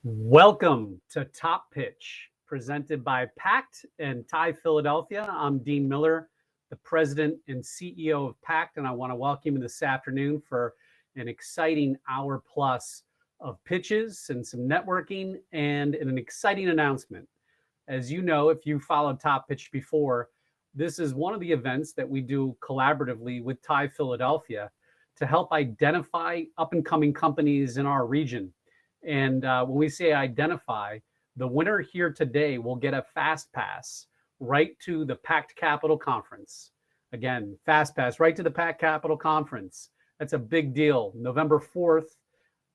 Welcome to Top Pitch, presented by PACT and TiE Philadelphia. I'm Dean Miller, the president and CEO of PACT, and I want to welcome you this afternoon for an exciting hour plus of pitches and some networking and an exciting announcement. As you know, if you followed Top Pitch before, this is one of the events that we do collaboratively with TiE Philadelphia to help identify up-and-coming companies in our region. And when we say identify, the winner here today will get a fast pass right to the PACT Capital Conference. Again, fast pass right to the PACT Capital Conference. That's a big deal. November 4th,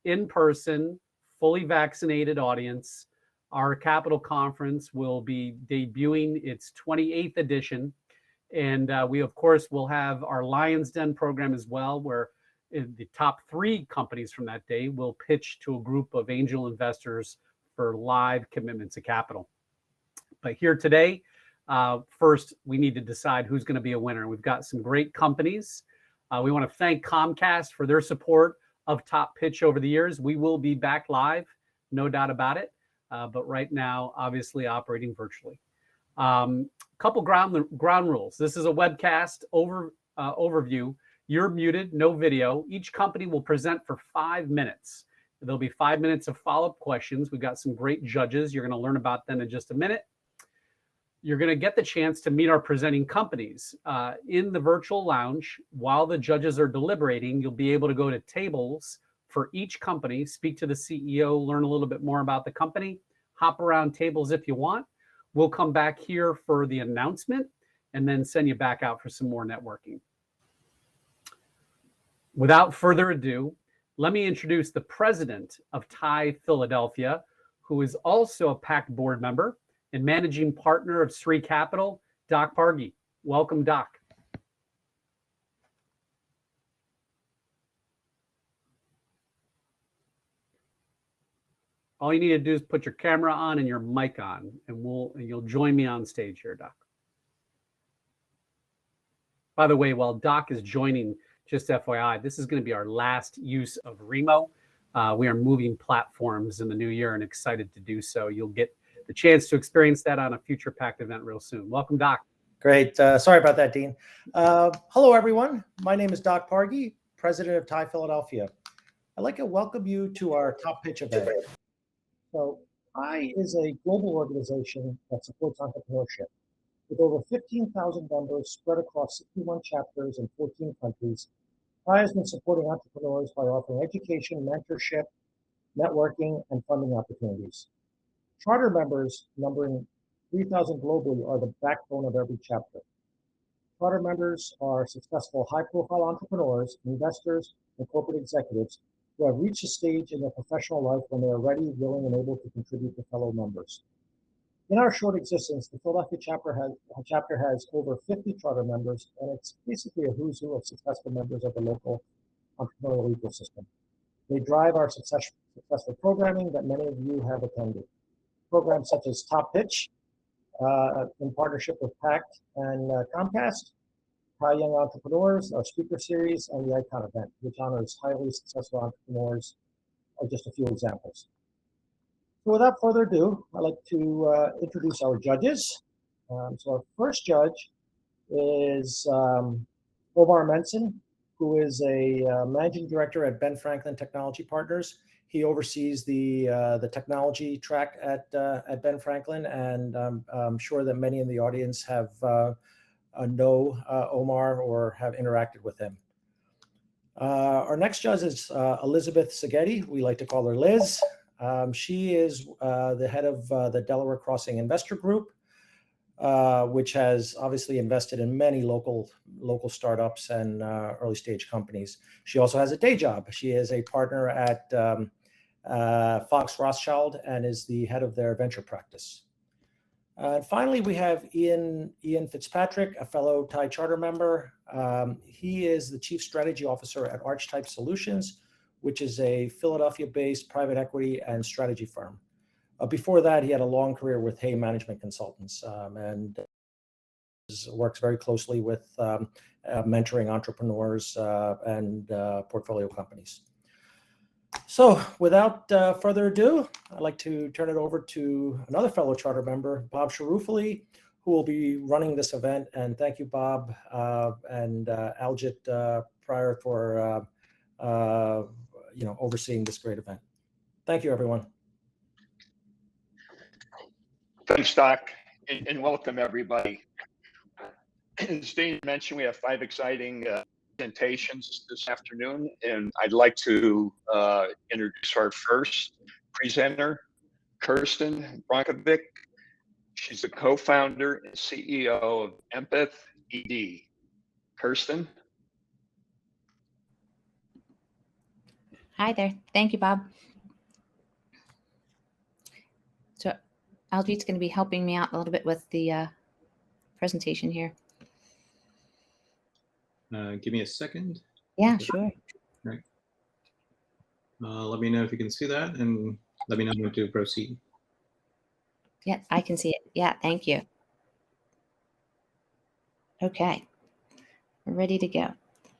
in person, fully vaccinated audience. Our Capital Conference will be debuting its 28th edition. And we, of course, will have our Lion's Den program as well, where the top 3 companies from that day will pitch to a group of angel investors for live commitments of capital. But here today, first, we need to decide who's going to be a winner. We've got some great companies. We want to thank Comcast for their support of Top Pitch over the years. We will be back live, no doubt about it. But right now, obviously operating virtually. Couple ground rules. This is a webcast overview. You're muted, no video. Each company will present for 5 minutes. There'll be 5 minutes of follow-up questions. We've got some great judges. You're going to learn about them in just a minute. You're going to get the chance to meet our presenting companies in the virtual lounge. While the judges are deliberating, you'll be able to go to tables for each company, speak to the CEO, learn a little bit more about the company, hop around tables if you want. We'll come back here for the announcement and then send you back out for some more networking. Without further ado, let me introduce the president of TiE Philadelphia, who is also a PACT board member and managing partner of Sri Capital, Doc Pargi. Welcome, Doc. All you need to do is put your camera on and your mic on, and you'll join me on stage here, Doc. By the way, while Doc is joining, just FYI, this is going to be our last use of Remo. We are moving platforms in the new year and excited to do so. You'll get the chance to experience that on a future PACT event real soon. Welcome, Doc. Great. Sorry about that, Dean. Hello, everyone. My name is Doc Pargi, president of TiE Philadelphia. I'd like to welcome you to our Top Pitch event. So TiE is a global organization that supports entrepreneurship. With over 15,000 members spread across 61 chapters in 14 countries, TiE has been supporting entrepreneurs by offering education, mentorship, networking, and funding opportunities. Charter members, numbering 3,000 globally, are the backbone of every chapter. Charter members are successful, high-profile entrepreneurs, investors, and corporate executives who have reached a stage in their professional life when they are ready, willing, and able to contribute to fellow members. In our short existence, the Philadelphia chapter has over 50 charter members, and it's basically a who's who of successful members of the local entrepreneurial ecosystem. They drive our successful programming that many of you have attended. Programs such as Top Pitch, in partnership with PACT and Comcast, TiE Young Entrepreneurs, our speaker series, and the Icon event, which honors highly successful entrepreneurs, are just a few examples. So without further ado, I'd like to introduce our judges. So our first judge is Omar Menson, who is a managing director at Ben Franklin Technology Partners. He oversees the technology track at Ben Franklin, and I'm sure that many in the audience have know Omar or have interacted with him. Our next judge is Elizabeth Segetti. We like to call her Liz. She is the head of the Delaware Crossing Investor Group, which has obviously invested in many local startups and early stage companies. She also has a day job. She is a partner at Fox Rothschild and is the head of their venture practice. Finally, we have Ian Fitzpatrick, a fellow TiE Charter member. He is the Chief Strategy Officer at Archetype Solutions, which is a Philadelphia-based private equity and strategy firm. Before that, he had a long career with Hay Management Consultants and works very closely with mentoring entrepreneurs and portfolio companies. So without further ado, I'd like to turn it over to another fellow charter member, Bob Sharufali, who will be running this event. And thank you, Bob, and Aljit prior for overseeing this great event. Thank you, everyone. Thanks, Doc, and welcome everybody. As Dean mentioned, we have 5 exciting presentations this afternoon, and I'd like to introduce our first presenter, Kirsten Bronkovic. She's the co-founder and CEO of EmpathED. Kirsten. Hi there. Thank you, Bob. So Aljit's going to be helping me out a little bit with the presentation here. Give me a second. Yeah, sure. Right. Let me know if you can see that, and let me know when to proceed. Yeah, I can see it. Yeah, thank you. Okay, we're ready to go.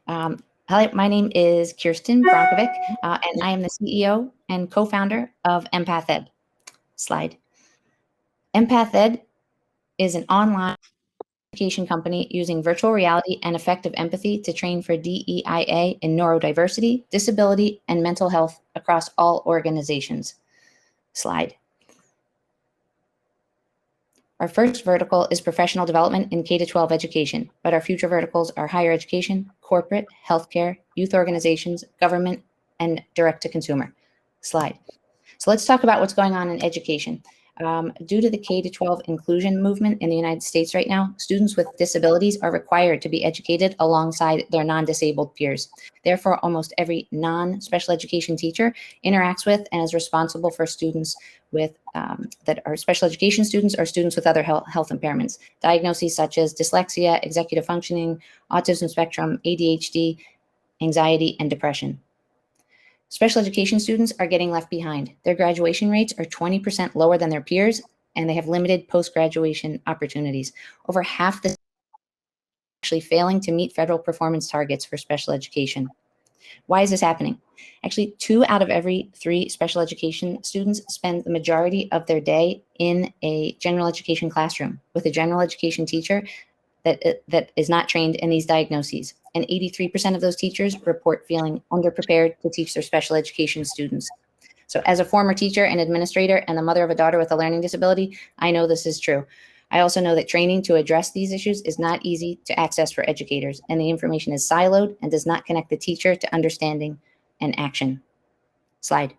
Hello, my name is Kirsten Bronkovic, and I am the CEO and co-founder of EmpathED. Slide. EmpathED is an online education company using virtual reality and effective empathy to train for DEIA in neurodiversity, disability, and mental health across all organizations. Slide. Our first vertical is professional development in K-12 education, but our future verticals are higher education, corporate, healthcare, youth organizations, government, and direct-to-consumer. Slide. So let's talk about what's going on in education. Due to the K-12 inclusion movement in the United States right now, students with disabilities are required to be educated alongside their non-disabled peers. Therefore, almost every non-special education teacher interacts with and is responsible for students with that are special education students or students with other health impairments. Diagnoses such as dyslexia, executive functioning, autism spectrum, ADHD, anxiety, and depression. Special education students are getting left behind. Their graduation rates are 20% lower than their peers, and they have limited post-graduation opportunities. Over half the actually failing to meet federal performance targets for special education. Why is this happening? Actually, 2 out of every 3 special education students spend the majority of their day in a general education classroom with a general education teacher that is not trained in these diagnoses. And 83% of those teachers report feeling underprepared to teach their special education students. So as a former teacher and administrator and the mother of a daughter with a learning disability, I know this is true. I also know that training to address these issues is not easy to access for educators, and the information is siloed and does not connect the teacher to understanding and action. Slide.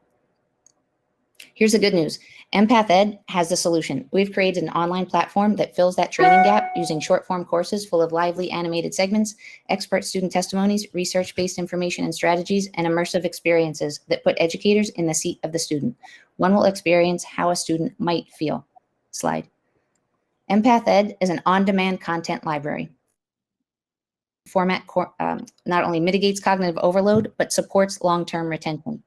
Here's the good news. EmpathED has the solution. We've created an online platform that fills that training gap using short-form courses full of lively animated segments, expert student testimonies, research-based information and strategies, and immersive experiences that put educators in the seat of the student. One will experience how a student might feel. Slide. EmpathED is an on-demand content library. Format not only mitigates cognitive overload, but supports long-term retention.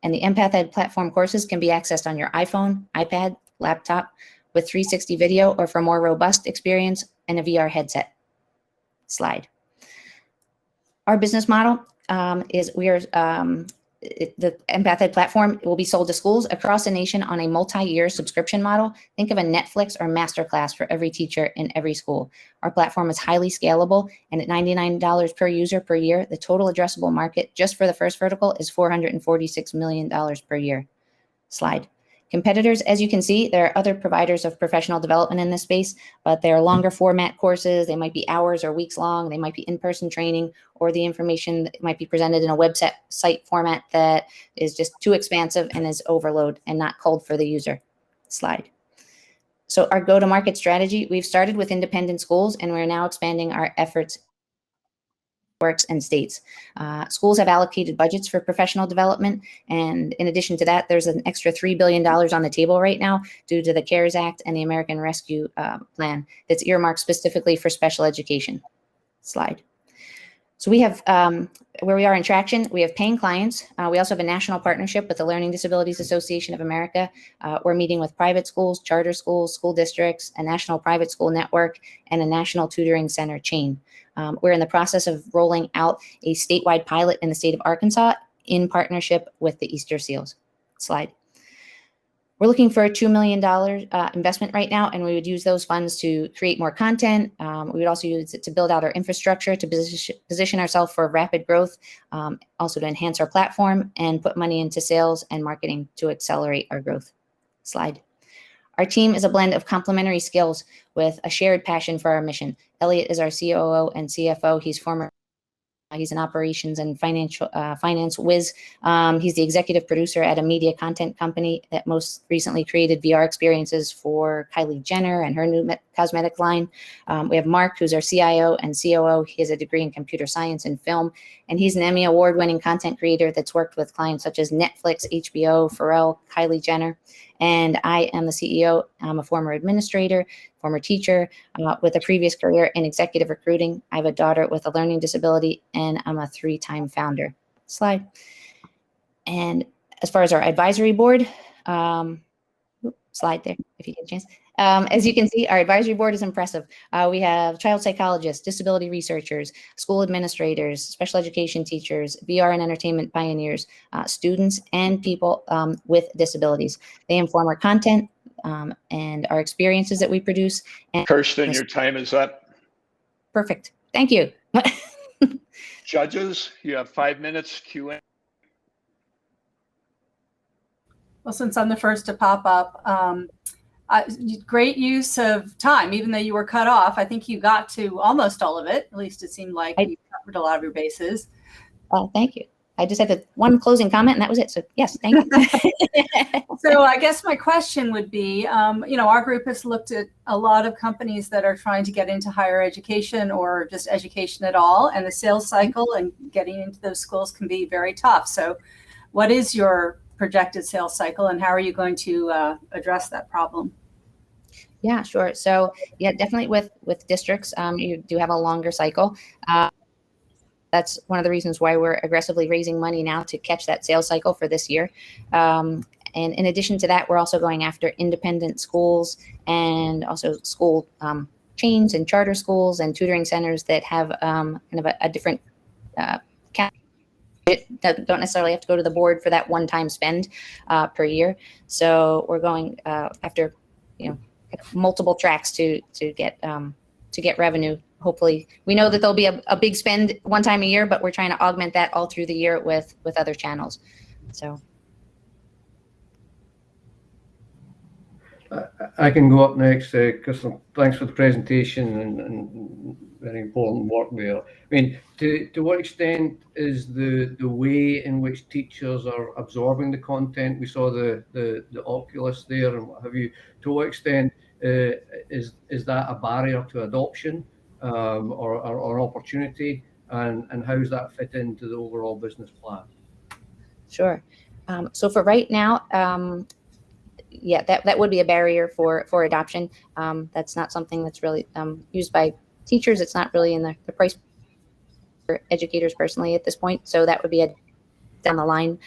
And the EmpathED platform courses can be accessed on your iPhone, iPad, laptop with 360 video, or for more robust experience in a VR headset. Slide. Our business model is the EmpathED platform will be sold to schools across the nation on a multi-year subscription model. Think of a Netflix or masterclass for every teacher in every school. Our platform is highly scalable, and at $99 per user per year, the total addressable market just for the first vertical is $446 million per year. Slide. Competitors, as you can see, there are other providers of professional development in this space, but they're longer format courses. They might be hours or weeks long. They might be in-person training, or the information that might be presented in a website format that is just too expansive and is overload and not called for the user. Slide. So our go-to-market strategy, we've started with independent schools, and we're now expanding our efforts works and states. Schools have allocated budgets for professional development. And in addition to that, there's an extra $3 billion on the table right now due to the CARES Act and the American Rescue Plan that's earmarked specifically for special education. Slide. So we have, where we are in traction, we have paying clients. We also have a national partnership with the Learning Disabilities Association of America. We're meeting with private schools, charter schools, school districts, a national private school network, and a national tutoring center chain. We're in the process of rolling out a statewide pilot in the state of Arkansas in partnership with the Easter Seals. Slide. We're looking for a $2 million investment right now, and we would use those funds to create more content. We would also use it to build out our infrastructure, to position ourselves for rapid growth, also to enhance our platform, and put money into sales and marketing to accelerate our growth. Slide. Our team is a blend of complementary skills with a shared passion for our mission. Elliot is our COO and CFO. He's an operations and finance whiz. He's the executive producer at a media content company that most recently created VR experiences for Kylie Jenner and her new cosmetic line. We have Mark, who's our CIO and COO. He has a degree in computer science and film, and he's an Emmy award-winning content creator that's worked with clients such as Netflix, HBO, Pharrell, Kylie Jenner. And I am the CEO. I'm a former administrator, former teacher with a previous career in executive recruiting. I have a daughter with a learning disability, and I'm a 3-time founder. Slide. And as far as our advisory board, slide there if you get a chance. As you can see, our advisory board is impressive. We have child psychologists, disability researchers, school administrators, special education teachers, VR and entertainment pioneers, students, and people with disabilities. They inform our content and our experiences that we produce. And Kirsten, your time is up. Perfect. Thank you. Judges, you have 5 minutes Q&A. Well, since I'm the first to pop up, great use of time, even though you were cut off. I think you got to almost all of it. At least it seemed like you covered a lot of your bases. Thank you. I just had one closing comment, and that was it. So yes, thank you. So I guess my question would be, our group has looked at a lot of companies that are trying to get into higher education or just education at all, and the sales cycle and getting into those schools can be very tough. So what is your projected sales cycle, and how are you going to address that problem? Yeah, sure. So yeah, definitely with districts, you do have a longer cycle. That's one of the reasons why we're aggressively raising money now to catch that sales cycle for this year. And in addition to that, we're also going after independent schools and also school chains and charter schools and tutoring centers that have kind of a different that don't necessarily have to go to the board for that one-time spend per year. So we're going after multiple tracks to get revenue. Hopefully, we know that there'll be a big spend one time a year, but we're trying to augment that all through the year with other channels. So I can go up next, Kristy. Thanks for the presentation and very important work there. I mean, to what extent is the way in which teachers are absorbing the content? We saw the Oculus there and what have you. To what extent is that a barrier to adoption or an opportunity? And how does that fit into the overall business plan? Sure. So for right now, yeah, that would be a barrier for adoption. That's not something that's really used by teachers. It's not really in the price for educators personally at this point. So that would be a down the line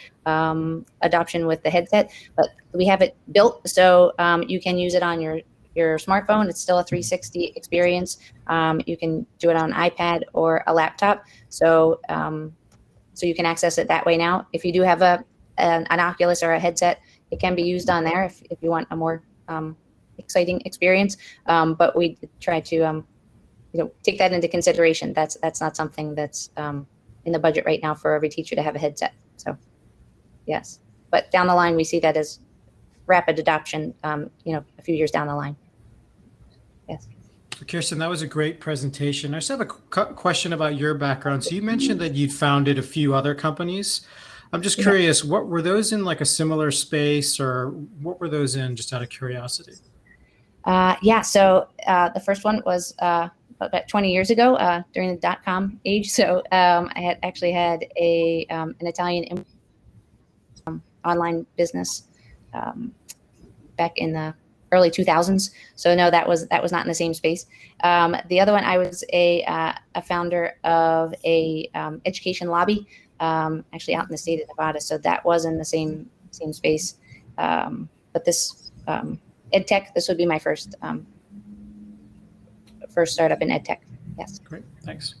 adoption with the headset. But we have it built so you can use it on your smartphone. It's still a 360 experience. You can do it on an iPad or a laptop. So so you can access it that way now. If you do have an Oculus or a headset, it can be used on there if you want a more exciting experience. But we try to take that into consideration. That's not something that's in the budget right now for every teacher to have a headset. So yes, but down the line we see that as rapid adoption. A few years down the line. Yes. Kirsten, that was a great presentation. I just have a question about your background. So you mentioned that you'd founded a few other companies. I'm just curious, what were those in, like a similar space, or what were those in, just out of curiosity? So the first one was about 20 years ago during the .com age. So I had actually had an Italian online business back in the early 2000s. So no, that was not in the same space. The other one, I was a founder of a education lobby, actually out in the state of Nevada. So that was in the same space. But this EdTech, this would be my first startup in EdTech. Yes. Great, thanks.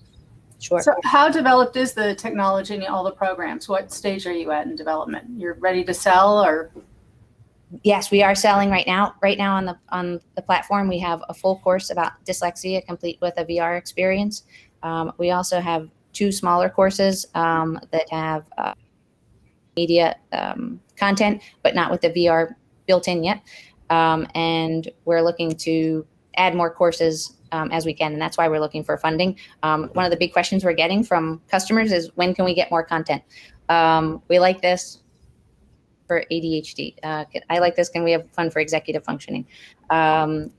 Sure. So how developed is the technology and all the programs? What stage are you at in development? You're ready to sell, or? Yes, we are selling right now. Right now on the platform, we have a full course about dyslexia, complete with a VR experience. We also have 2 smaller courses that have media content, but not with the VR built in yet. And we're looking to add more courses as we can, and that's why we're looking for funding. One of the big questions we're getting from customers is, when can we get more content? We like this for ADHD. I like this. Can we have fun for executive functioning? And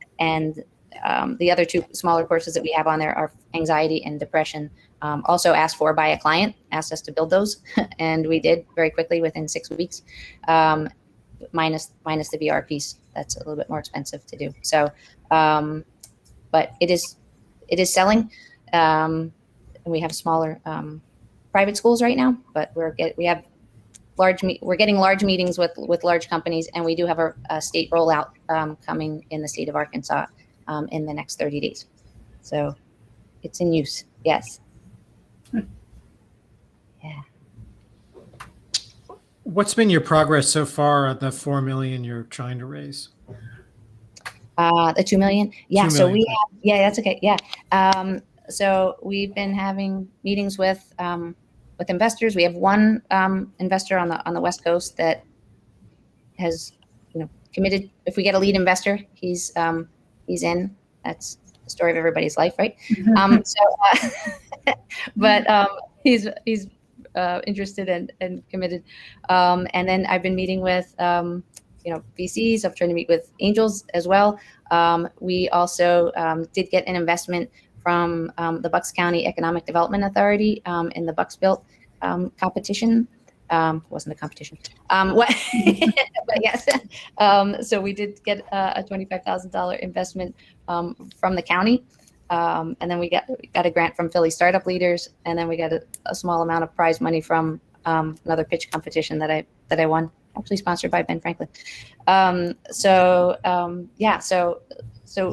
the other 2 smaller courses that we have on there are anxiety and depression. Also asked for by a client, asked us to build those, and we did very quickly within 6 weeks. Minus the VR piece, that's a little bit more expensive to do. So, but it is selling. And we have smaller private schools right now, but we're getting large meetings with large companies, and we do have a state rollout coming in the state of Arkansas in the next 30 days. So it's in use. Yes. Yeah. What's been your progress so far at the 4 million you're trying to raise? The 2 million. Yeah. 2 So million. yeah, that's okay. Yeah. So we've been having meetings with investors. We have one investor on the West Coast that has, committed. If we get a lead investor, he's in. That's the story of everybody's life, right? But he's interested and committed. And then I've been meeting with VCs. I'm trying to meet with angels as well. We also did get an investment from the Bucks County Economic Development Authority in the Bucks Built competition. Wasn't a competition. But yes. So we did get a $25,000 investment from the county. And then we got a grant from Philly Startup Leaders, and then we got a small amount of prize money from another pitch competition that I won, actually sponsored by Ben Franklin. So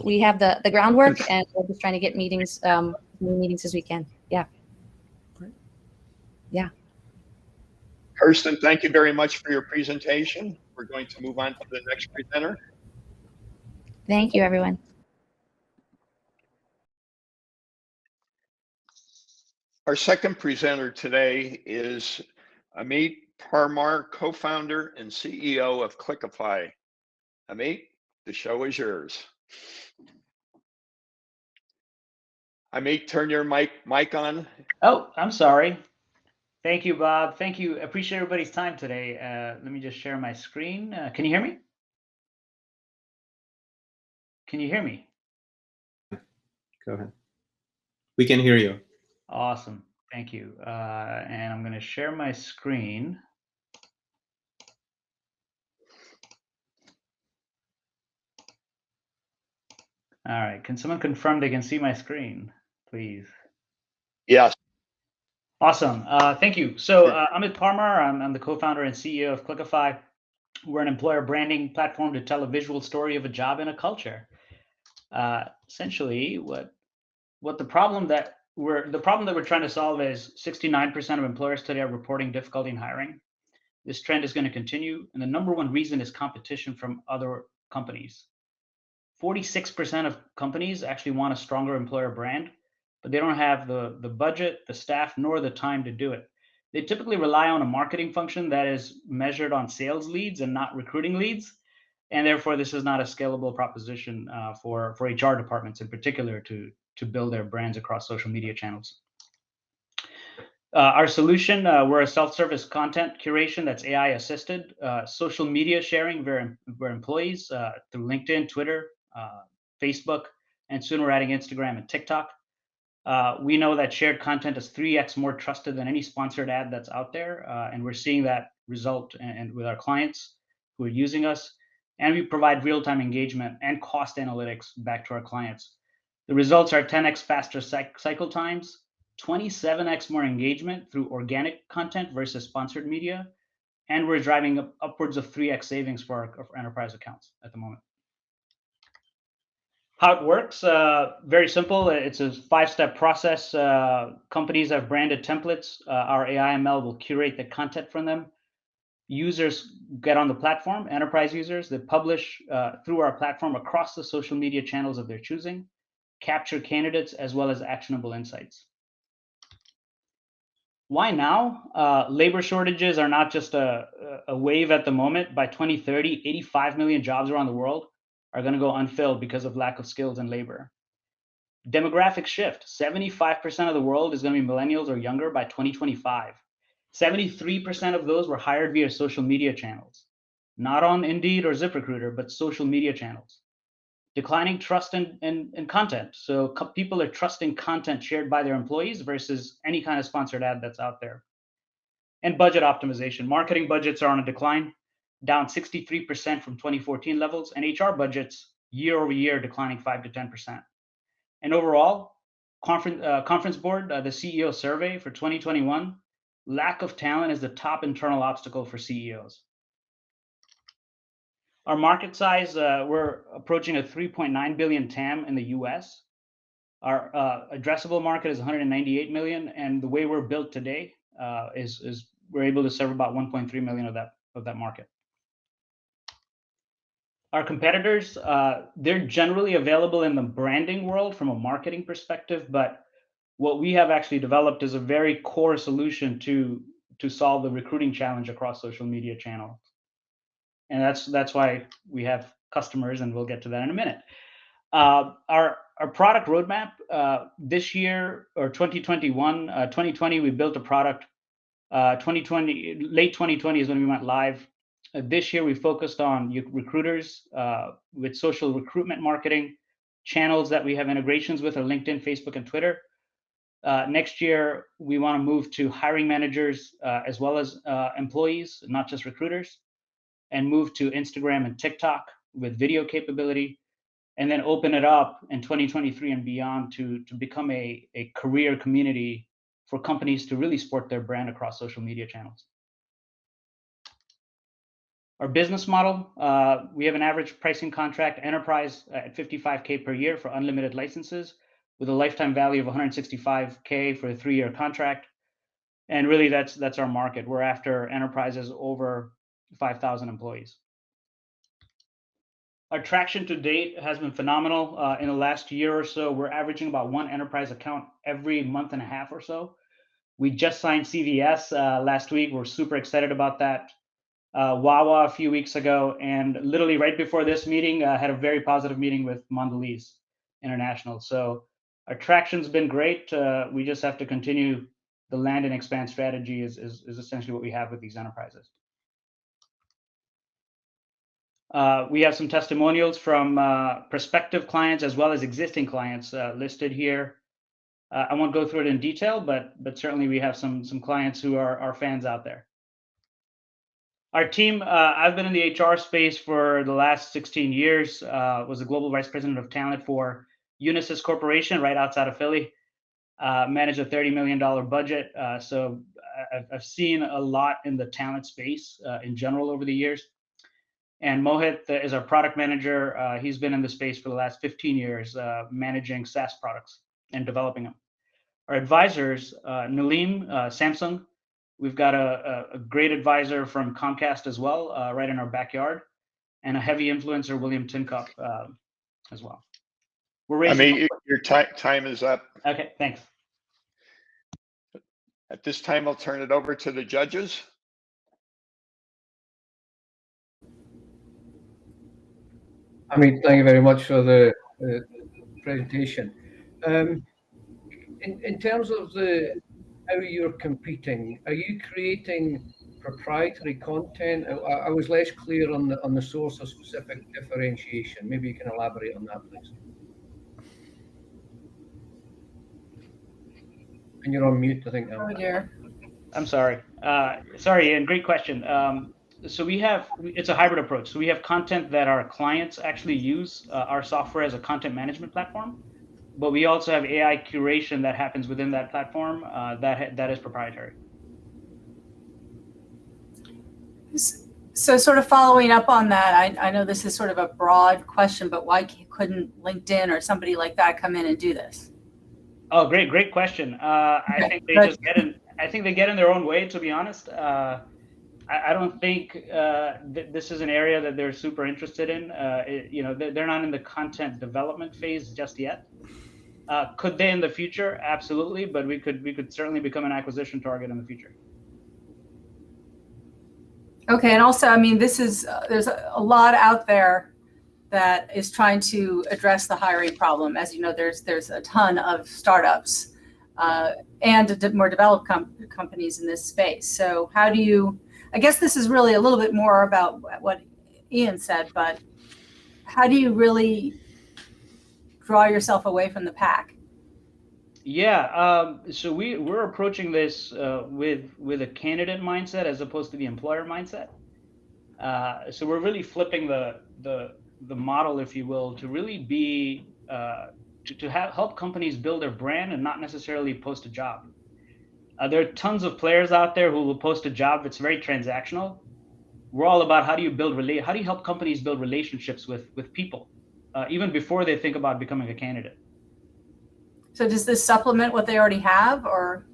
we have the groundwork, and we're just trying to get meetings, as many meetings as we can. Yeah. Yeah. Kirsten, thank you very much for your presentation. We're going to move on to the next presenter. Thank you, everyone. Our second presenter today is Amit Parmar, co-founder and CEO of Cliquify. Amit, the show is yours. Amit, turn your mic on. Oh, I'm sorry. Thank you, Bob. Thank you. Appreciate everybody's time today. Let me just share my screen. Can you hear me? Can you hear me? Go ahead. We can hear you. Awesome. Thank you. And I'm going to share my screen. All right. Can someone confirm they can see my screen, please? Yes. Awesome. Thank you. So Amit Parmar, I'm the co-founder and CEO of Cliquify. We're an employer branding platform to tell a visual story of a job and a culture. Essentially, the problem that we're trying to solve is 69% of employers today are reporting difficulty in hiring. This trend is going to continue, and the number one reason is competition from other companies. 46% of companies actually want a stronger employer brand, but they don't have the budget, the staff, nor the time to do it. They typically rely on a marketing function that is measured on sales leads and not recruiting leads. And therefore, this is not a scalable proposition for HR departments in particular to build their brands across social media channels. Our solution, we're a self-service content curation that's AI assisted, social media sharing where employees through LinkedIn, Twitter, Facebook, and soon we're adding Instagram and TikTok. We know that shared content is 3x more trusted than any sponsored ad that's out there. And we're seeing that result and with our clients who are using us. And we provide real-time engagement and cost analytics back to our clients. The results are 10x faster cycle times, 27x more engagement through organic content versus sponsored media. And we're driving upwards of 3x savings for our enterprise accounts at the moment. How it works, very simple. It's a 5-step process. Companies have branded templates. Our AI ML will curate the content from them. Users get on the platform, enterprise users, they publish through our platform across the social media channels of their choosing, capture candidates as well as actionable insights. Why now? Labor shortages are not just a wave at the moment. By 2030, 85 million jobs around the world are going to go unfilled because of lack of skills and labor. Demographic shift, 75% of the world is going to be millennials or younger by 2025. 73% of those were hired via social media channels, not on Indeed or ZipRecruiter, but social media channels. Declining trust in content. So people are trusting content shared by their employees versus any kind of sponsored ad that's out there. And budget optimization. Marketing budgets are on a decline, down 63% from 2014 levels, and HR budgets year over year declining 5 to 10%. And overall, conference board, the CEO survey for 2021, lack of talent is the top internal obstacle for CEOs. Our market size, we're approaching a 3.9 billion TAM in the US. Our addressable market is 198 million, and the way we're built today is we're able to serve about 1.3 million of that market. Our competitors, they're generally available in the branding world from a marketing perspective, but what we have actually developed is a very core solution to solve the recruiting challenge across social media channels. And that's why we have customers, and we'll get to that in a minute. Our product roadmap this year, or 2020, we built a product. Late 2020 is when we went live. This year, we focused on recruiters with social recruitment marketing. Channels that we have integrations with are LinkedIn, Facebook, and Twitter. Next year, we want to move to hiring managers as well as employees, not just recruiters, and move to Instagram and TikTok with video capability, and then open it up in 2023 and beyond to become a career community for companies to really support their brand across social media channels. Our business model, we have an average pricing contract enterprise at $55K per year for unlimited licenses with a lifetime value of $165K for a 3-year contract. And really that's our market. We're after enterprises over 5,000 employees. Our traction to date has been phenomenal. In the last year or so, we're averaging about 1 enterprise account every month and a half or so. We just signed CVS last week. We're super excited about that. Wawa a few weeks ago, and literally right before this meeting, had a very positive meeting with Mondelez International. So our traction's been great. We just have to continue the land and expand strategy is essentially what we have with these enterprises. We have some testimonials from prospective clients as well as existing clients listed here. I won't go through it in detail, but certainly we have some clients who are our fans out there. Our team, I've been in the HR space for the last 16 years, was a global vice president of talent for Unisys Corporation right outside of Philly, managed a $30 million budget. So I've seen a lot in the talent space in general over the years. And Mohit is our product manager. He's been in the space for the last 15 years, managing SaaS products and developing them. Our advisors, Nalim, Samsung. We've got a great advisor from Comcast as well, right in our backyard, and a heavy influencer, William Tincup, as well. We're raising. Amit, your time is up. Okay, thanks. At this time, I'll turn it over to the judges. Amit, thank you very much for the presentation. In terms of how you're competing, are you creating proprietary content? I was less clear on the source of specific differentiation. Maybe you can elaborate on that, please. And you're on mute, I think. Oh dear. I'm sorry. Sorry, Ian, great question. So it's a hybrid approach. So we have content that our clients actually use our software as a content management platform, but we also have AI curation that happens within that platform that is proprietary. So sort of following up on that, I know this is sort of a broad question, but why couldn't LinkedIn or somebody like that come in and do this? Oh, great question. I think they just get in. I think they get in their own way, to be honest. I don't think this is an area that they're super interested in. They're not in the content development phase just yet. Could they in the future? Absolutely, but we could certainly become an acquisition target in the future. Okay, and also, I mean, there's a lot out there that is trying to address the hiring problem. As you know, there's a ton of startups and more developed companies in this space. So how do you? I guess this is really a little bit more about what Ian said, but how do you really draw yourself away from the pack? Yeah, so we're approaching this with a candidate mindset as opposed to the employer mindset. So we're really flipping the model, if you will, to really be to help companies build their brand and not necessarily post a job. There are tons of players out there who will post a job that's very transactional. We're all about how do you help companies build relationships with people, even before they think about becoming a candidate. So does this supplement what they already have, or?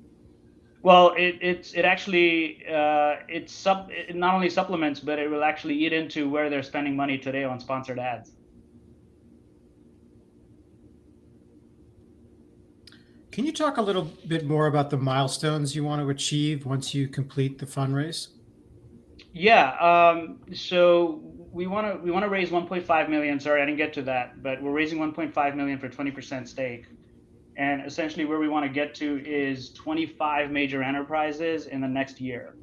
Well, it actually it not only supplements, but it will actually eat into where they're spending money today on sponsored ads. Can you talk a little bit more about the milestones you want to achieve once you complete the fundraise? Yeah. So we want to raise 1.5 million. Sorry, I didn't get to that, but we're raising 1.5 million for 20% stake. And essentially where we want to get to is 25 major enterprises in the next year,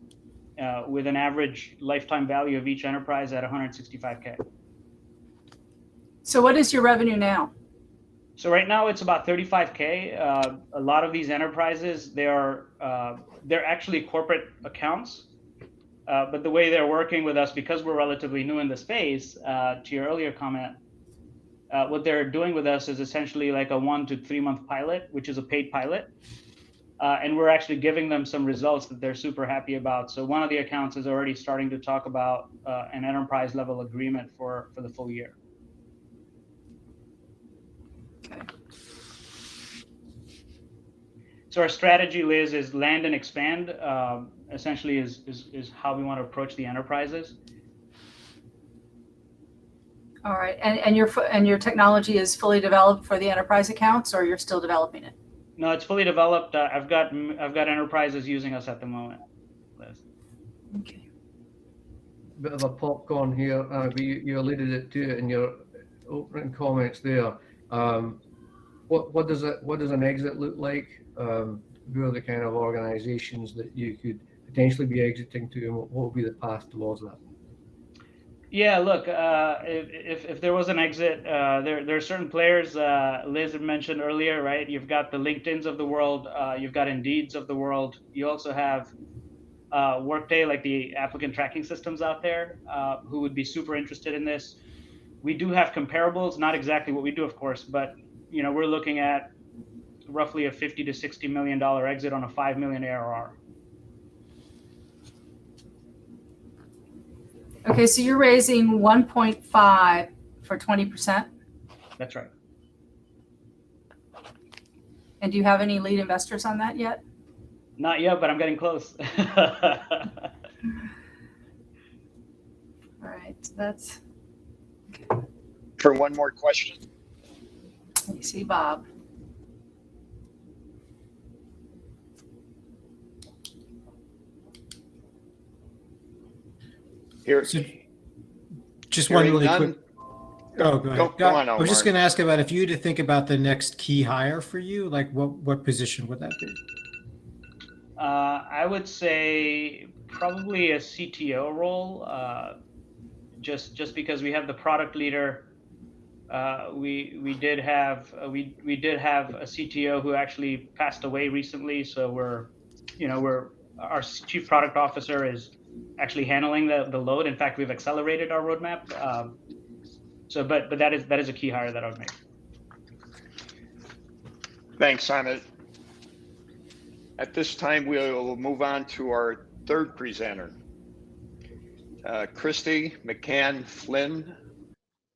with an average lifetime value of each enterprise at 165K. So what is your revenue now? So right now it's about 35K. A lot of these enterprises, they're actually corporate accounts, but the way they're working with us, because we're relatively new in the space, to your earlier comment, what they're doing with us is essentially like a 1 to 3 month pilot, which is a paid pilot. And we're actually giving them some results that they're super happy about. So one of the accounts is already starting to talk about an enterprise level agreement for the full year. Okay. So our strategy, Liz, is land and expand. Essentially is how we want to approach the enterprises. All right, and your technology is fully developed for the enterprise accounts, or you're still developing it? No, it's fully developed. I've got enterprises using us at the moment, Liz. Okay. Bit of a popcorn here, but you alluded it to it in your opening comments there. What does an exit look like? Who are the kind of organizations that you could potentially be exiting to, and what will be the path towards that? Yeah, look, if there was an exit, there are certain players, Liz had mentioned earlier, right? You've got the LinkedIns of the world, you've got Indeeds of the world. You also have Workday, like the applicant tracking systems out there, who would be super interested in this. We do have comparables, not exactly what we do, of course, but we're looking at roughly a $50 to $60 million exit on a 5 million ARR. Okay, so you're raising 1.5 for 20%? That's right. And do you have any lead investors on that yet? Not yet, but I'm getting close. All right, that's okay. For one more question. Let me see, Bob. Here, So just one really quick. Oh, go ahead. Go on, I was just Omar. going to ask about, if you had to think about the next key hire for you, like what position would that be? I would say probably a CTO role, just because we have the product leader. We did have a CTO who actually passed away recently, so our chief product officer is actually handling the load. In fact, we've accelerated our roadmap. But that is a key hire that I would make. Thanks, Amit. At this time, we'll move on to our third presenter. Kristy McCann Flynn.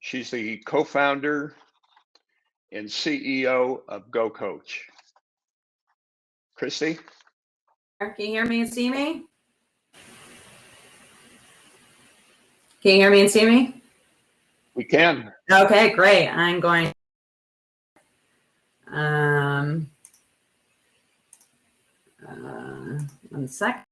She's the co-founder and CEO of GoCoach. Kristy? Can you hear me and see me? Can you hear me and see me? We can. Okay, great. I'm going. One sec.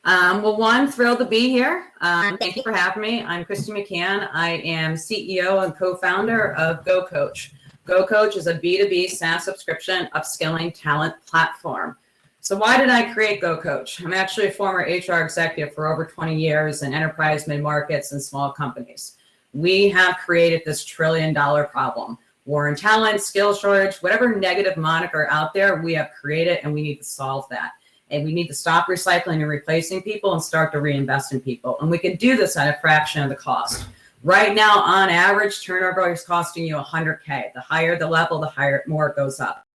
Well, one, thrilled to be here. Thank you for having me. I'm Christy McCann. I am CEO and co-founder of GoCoach. GoCoach is a B2B SaaS subscription upskilling talent platform. So why did I create GoCoach? I'm actually a former HR executive for over 20 years in enterprise, mid-markets, and small companies. We have created this $1 trillion problem. War in talent, skill shortage, whatever negative moniker out there, we have created, and we need to solve that. And we need to stop recycling and replacing people and start to reinvest in people. And we can do this at a fraction of the cost. Right now, on average, turnover is costing you $100K. The higher the level, the higher, more it goes up.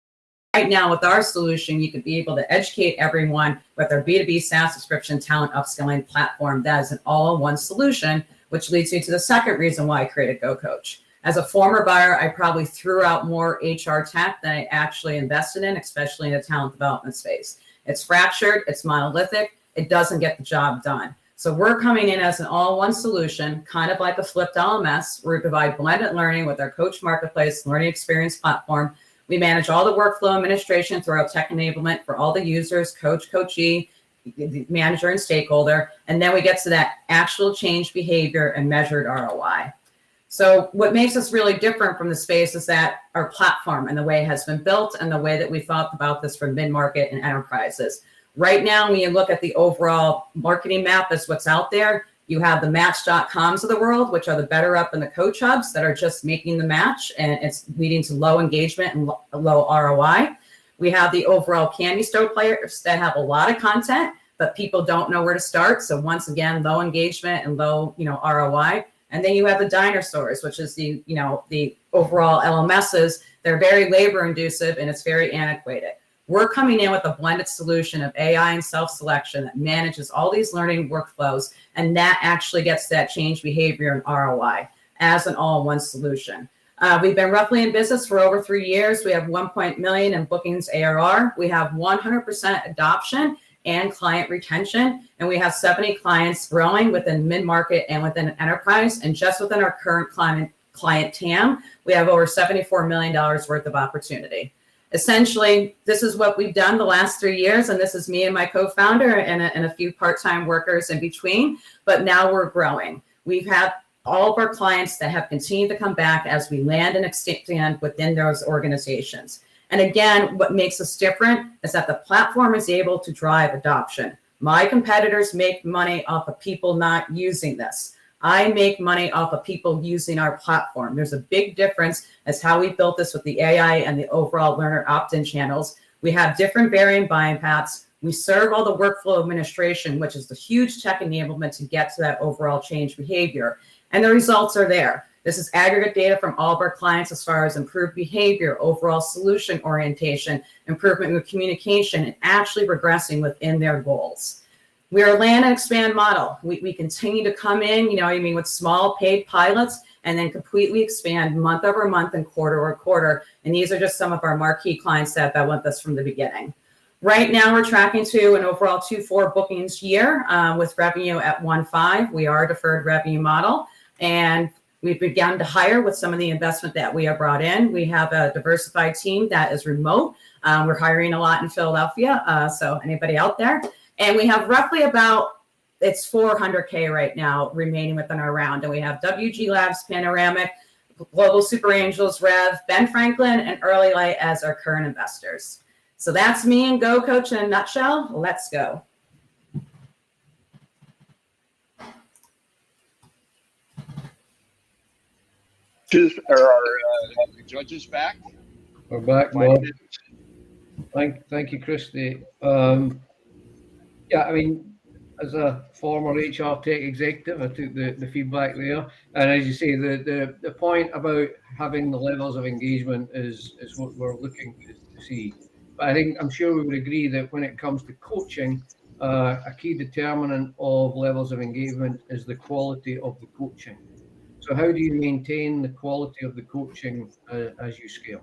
Right now, with our solution, you could be able to educate everyone with our B2B SaaS subscription talent upskilling platform. That is an all-in-one solution, which leads me to the second reason why I created GoCoach. As a former buyer, I probably threw out more HR tech than I actually invested in, especially in the talent development space. It's fractured, it's monolithic, it doesn't get the job done. So we're coming in as an all-in-one solution, kind of like a flipped LMS, where we provide blended learning with our Coach Marketplace learning experience platform. We manage all the workflow administration through our tech enablement for all the users, coach, coachee, manager, and stakeholder. And then we get to that actual change behavior and measured ROI. So what makes us really different from the space is that our platform and the way it has been built and the way that we thought about this for mid-market and enterprises. Right now, when you look at the overall marketing map as what's out there, you have the match.coms of the world, which are the better up in the coach hubs that are just making the match, and it's leading to low engagement and low ROI. We have the overall candy store players that have a lot of content, but people don't know where to start. So once again, low engagement and low, ROI. And then you have the diner stores, which is the overall LMSs. They're very labor inducive and it's very antiquated. We're coming in with a blended solution of AI and self-selection that manages all these learning workflows, and that actually gets that change behavior and ROI as an all-in-one solution. We've been roughly in business for over 3 years. We have 1 million in bookings ARR. We have 100% adoption and client retention, and we have 70 clients growing within mid-market and within enterprise. And just within our current client TAM, we have over $74 million worth of opportunity. Essentially, this is what we've done the last 3 years, and this is me and my co-founder and a few part-time workers in between, but now we're growing. We've had all of our clients that have continued to come back as we land and expand within those organizations. And again, what makes us different is that the platform is able to drive adoption. My competitors make money off of people not using this. I make money off of people using our platform. There's a big difference as how we built this with the AI and the overall learner opt-in channels. We have different varying buying paths. We serve all the workflow administration, which is the huge tech enablement to get to that overall change behavior. And the results are there. This is aggregate data from all of our clients as far as improved behavior, overall solution orientation, improvement with communication, and actually progressing within their goals. We are a land and expand model. We continue to come in, with small paid pilots and then completely expand month over month and quarter over quarter. And these are just some of our marquee clients that have been with us from the beginning. Right now, we're tracking to an overall 2.4 bookings year with revenue at 1.5. We are a deferred revenue model, and we've begun to hire with some of the investment that we have brought in. We have a diversified team that is remote. We're hiring a lot in Philadelphia, so anybody out there. And we have roughly it's 400K right now remaining within our round. And we have WG Labs, Panoramic, Global Super Angels, Rev, Ben Franklin, and Early Light as our current investors. So that's me and GoCoach in a nutshell. Let's go. Are the judges back? We're back, Bob. Thank you, Christy. As a former HR tech executive, I took the feedback there. And as you say, the point about having the levels of engagement is what we're looking to see. But I'm sure we would agree that when it comes to coaching, a key determinant of levels of engagement is the quality of the coaching. So how do you maintain the quality of the coaching as you scale?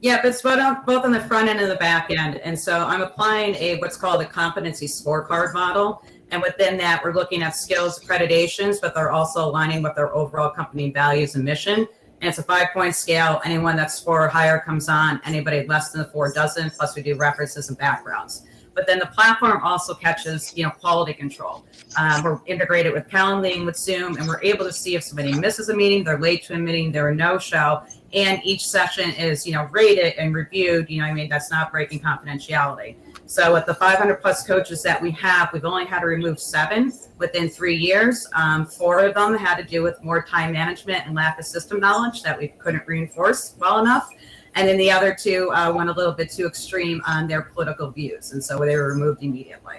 Yeah, it's both on the front end and the back end. And so I'm applying what's called a competency scorecard model. And within that, we're looking at skills accreditations, but they're also aligning with our overall company values and mission. And it's a 5-point scale. Anyone that's 4 or higher comes on. Anybody less than 4 doesn't. Plus, we do references and backgrounds. But then the platform also catches, quality control. We're integrated with Calendly, with Zoom, and we're able to see if somebody misses a meeting, they're late to a meeting, they're a no-show, and each session is, rated and reviewed. That's not breaking confidentiality. So with the 500 plus coaches that we have, we've only had to remove 7 within 3 years. 4 of them had to do with more time management and lack of system knowledge that we couldn't reinforce well enough. And then the other 2 went a little bit too extreme on their political views. And so they were removed immediately.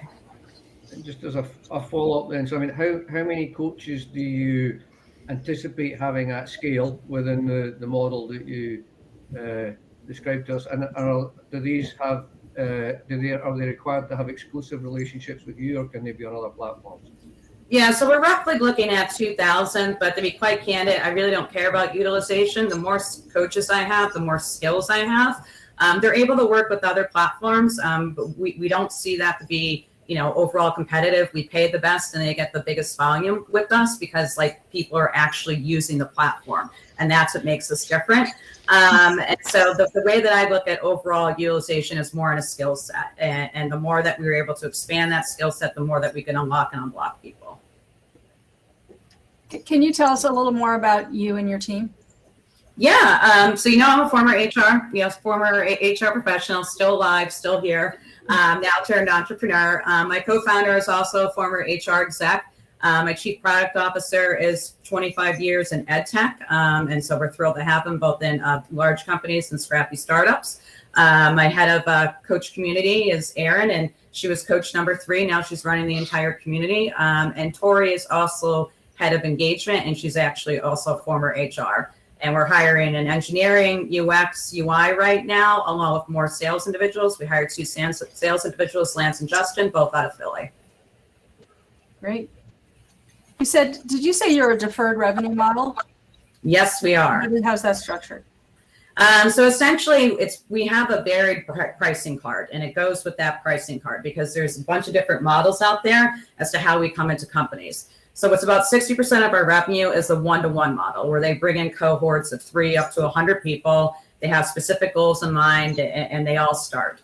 And just as a follow-up then, so how many coaches do you anticipate having at scale within the model that you described to us? And do these have, are they required to have exclusive relationships with you, or can they be on other platforms? Yeah, so we're roughly looking at 2,000, but to be quite candid, I really don't care about utilization. The more coaches I have, the more skills I have. They're able to work with other platforms, but we don't see that to be, overall competitive. We pay the best and they get the biggest volume with us because people are actually using the platform, and that's what makes us different. And so the way that I look at overall utilization is more on a skill set, and the more that we were able to expand that skill set, the more that we can unlock and unblock people. Can you tell us a little more about you and your team? Yeah, so I'm a former HR, former HR professional, still alive, still here, now turned entrepreneur. My co-founder is also a former HR exec. My chief product officer is 25 years in ed tech, and so we're thrilled to have him both in large companies and scrappy startups. My head of coach community is Erin, and she was coach number 3. Now she's running the entire community. And Tori is also head of engagement, and she's actually also former HR. And we're hiring an engineering, UX, UI right now, along with more sales individuals. We hired 2 sales individuals, Lance and Justin, both out of Philly. Great. Did you say you're a deferred revenue model? Yes, we are. How's that structured? So essentially, we have a varied pricing card, and it goes with that pricing card because there's a bunch of different models out there as to how we come into companies. So it's about 60% of our revenue is a 1-to-1 model where they bring in cohorts of 3 up to 100 people. They have specific goals in mind, and they all start.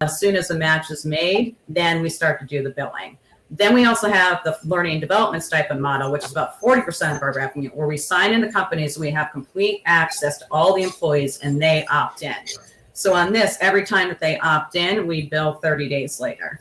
As soon as the match is made, then we start to do the billing. Then we also have the learning and development stipend model, which is about 40% of our revenue, where we sign into companies and we have complete access to all the employees and they opt in. So on this, every time that they opt in, we bill 30 days later.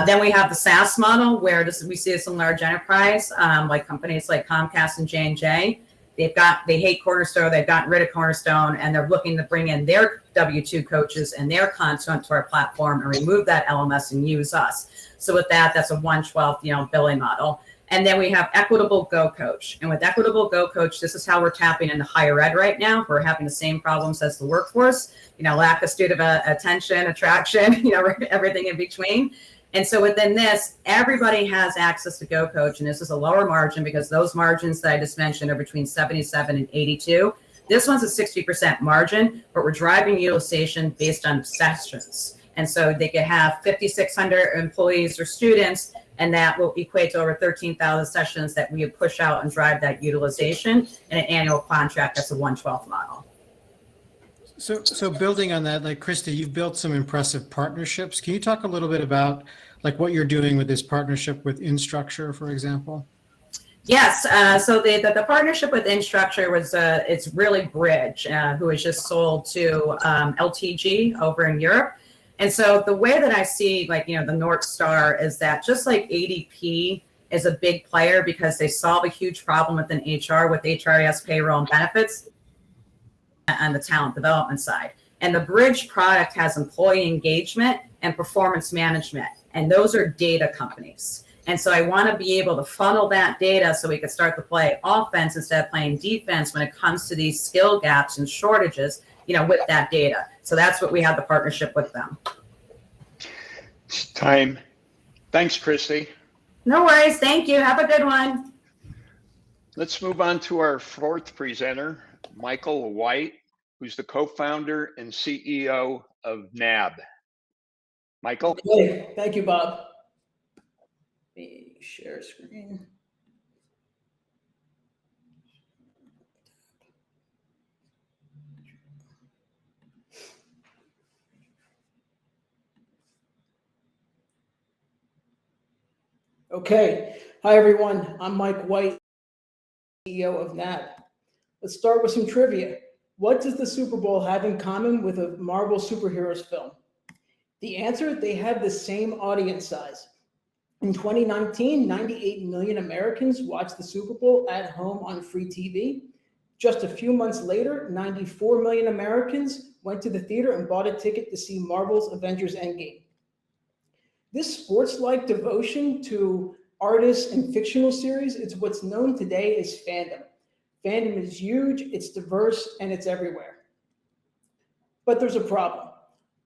Then we have the Sas model, where we see this in large enterprise, like companies like Comcast and J&J. They hate Cornerstone, they've gotten rid of Cornerstone, and they're looking to bring in their W-2 coaches and their content to our platform and remove that LMS and use us. So with that, that's a 1/12, billing model. And then we have Equitable GoCoach. And with Equitable GoCoach, this is how we're tapping into higher ed right now. We're having the same problems as the workforce, lack of student attention, attraction, everything in between. And so within this, everybody has access to GoCoach, and this is a lower margin because those margins that I just mentioned are between 77 and 82. This one's a 60% margin, but we're driving utilization based on sessions. And so they could have 5,600 employees or students, and that will equate to over 13,000 sessions that we would push out and drive that utilization in an annual contract. That's a 1/12 model. So building on that, Christy, you've built some impressive partnerships. Can you talk a little bit about what you're doing with this partnership with Instructure, for example? Yes. So the partnership with Instructure was it's really Bridge, who was just sold to LTG over in Europe. And so the way that I see the North Star is that just like ADP is a big player because they solve a huge problem within HR with HRIS payroll and benefits on the talent development side. And the Bridge product has employee engagement and performance management. And those are data companies. And so I want to be able to funnel that data so we can start to play offense instead of playing defense when it comes to these skill gaps and shortages, with that data. So that's what we have the partnership with them. It's time. Thanks, Christy. No worries. Thank you. Have a good one. Let's move on to our fourth presenter, Michael White, who's the co-founder and CEO of NAB. Michael? Okay. Thank you, Bob. Let me share screen. Okay. Hi, everyone. I'm Mike White, CEO of NAB. Let's start with some trivia. What does the Super Bowl have in common with a Marvel superheroes film? The answer, they have the same audience size. In 2019, 98 million Americans watched the Super Bowl at home on free TV. Just a few months later, 94 million Americans went to the theater and bought a ticket to see Marvel's Avengers Endgame. This sports-like devotion to artists and fictional series is what's known today as fandom. Fandom is huge, it's diverse, and it's everywhere. But there's a problem.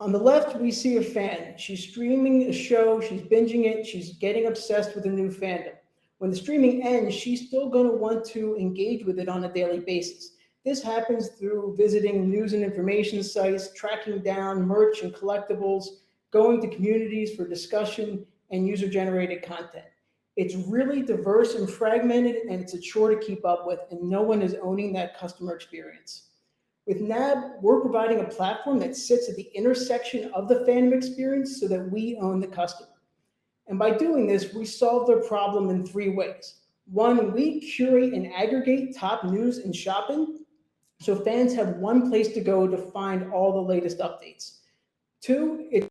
On the left, we see a fan. She's streaming a show, she's binging it, she's getting obsessed with a new fandom. When the streaming ends, she's still going to want to engage with it on a daily basis. This happens through visiting news and information sites, tracking down merch and collectibles, going to communities for discussion, and user-generated content. It's really diverse and fragmented, and it's a chore to keep up with, and no one is owning that customer experience. With NAB, we're providing a platform that sits at the intersection of the fandom experience so that we own the customer. And by doing this, we solve their problem in 3 ways. 1, we curate and aggregate top news and shopping, so fans have one place to go to find all the latest updates. 2, it's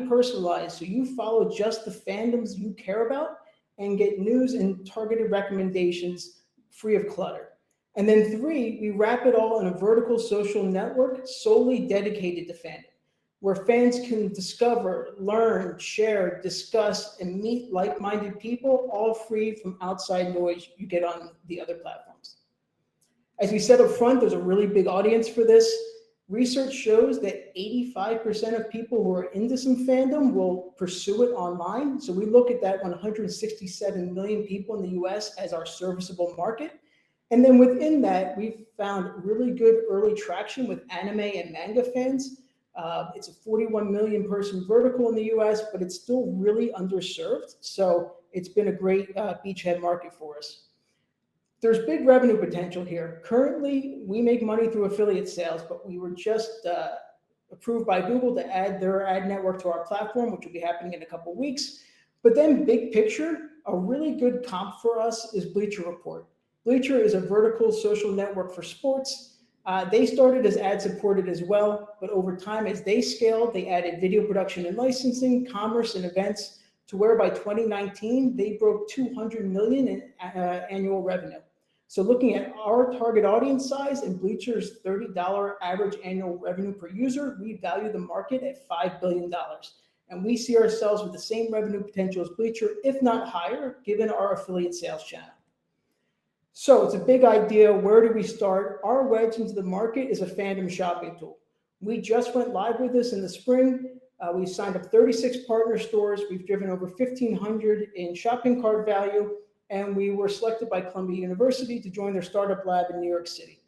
personalized, so you follow just the fandoms you care about and get news and targeted recommendations free of clutter. And then 3, we wrap it all in a vertical social network solely dedicated to fandom, where fans can discover, learn, share, discuss, and meet like-minded people, all free from outside noise you get on the other platforms. As we said up front, there's a really big audience for this. Research shows that 85% of people who are into some fandom will pursue it online. So we look at that 167 million people in the US as our serviceable market. And then within that, we've found really good early traction with anime and manga fans. It's a 41 million person vertical in the US, but it's still really underserved. So it's been a great beachhead market for us. There's big revenue potential here. Currently, we make money through affiliate sales, but we were just approved by Google to add their ad network to our platform, which will be happening in a couple of weeks. But then big picture, a really good comp for us is Bleacher Report. Bleacher is a vertical social network for sports. They started as ad supported as well, but over time as they scaled, they added video production and licensing, commerce and events, to where by 2019, they broke 200 million in annual revenue. So looking at our target audience size and Bleacher's $30 average annual revenue per user, we value the market at $5 billion. And we see ourselves with the same revenue potential as Bleacher, if not higher, given our affiliate sales channel. So it's a big idea. Where do we start? Our wedge into the market is a fandom shopping tool. We just went live with this in the spring. We've signed up 36 partner stores. We've driven over 1,500 in shopping cart value. And we were selected by Columbia University to join their startup lab in New York City.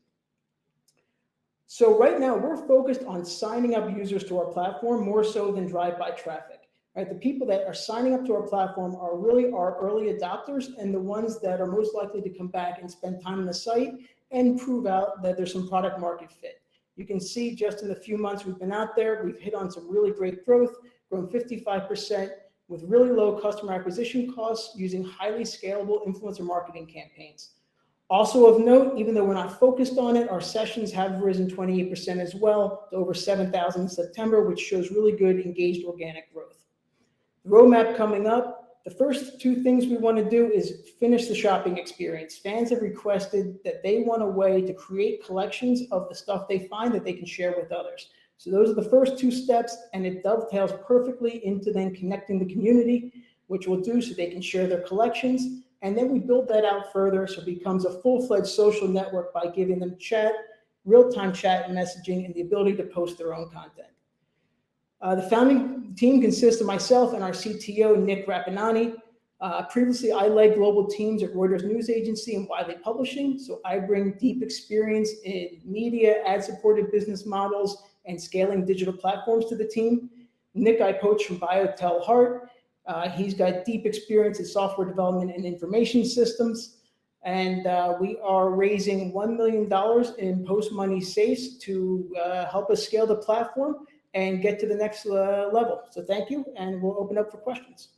So right now we're focused on signing up users to our platform more so than drive-by traffic. Right? The people that are signing up to our platform are really our early adopters and the ones that are most likely to come back and spend time on the site and prove out that there's some product market fit. You can see just in the few months we've been out there, we've hit on some really great growth, grown 55%. With really low customer acquisition costs using highly scalable influencer marketing campaigns. Also of note, even though we're not focused on it, our sessions have risen 28% as well to over 7,000 in September, which shows really good engaged organic growth. The roadmap coming up, the first 2 things we want to do is finish the shopping experience. Fans have requested that they want a way to create collections of the stuff they find that they can share with others. So those are the first 2 steps, and it dovetails perfectly into then connecting the community, which we'll do so they can share their collections. And then we build that out further so it becomes a full-fledged social network by giving them chat, real-time chat and messaging, and the ability to post their own content. The founding team consists of myself and our CTO, Nick Rapinani. Previously, I led global teams at Reuters News Agency and Wiley Publishing, so I bring deep experience in media, ad-supported business models, and scaling digital platforms to the team. Nick, I poached from BioTel Heart. He's got deep experience in software development and information systems. And we are raising $1 million in post-money safes to help us scale the platform and get to the next level. So thank you, and we'll open up for questions.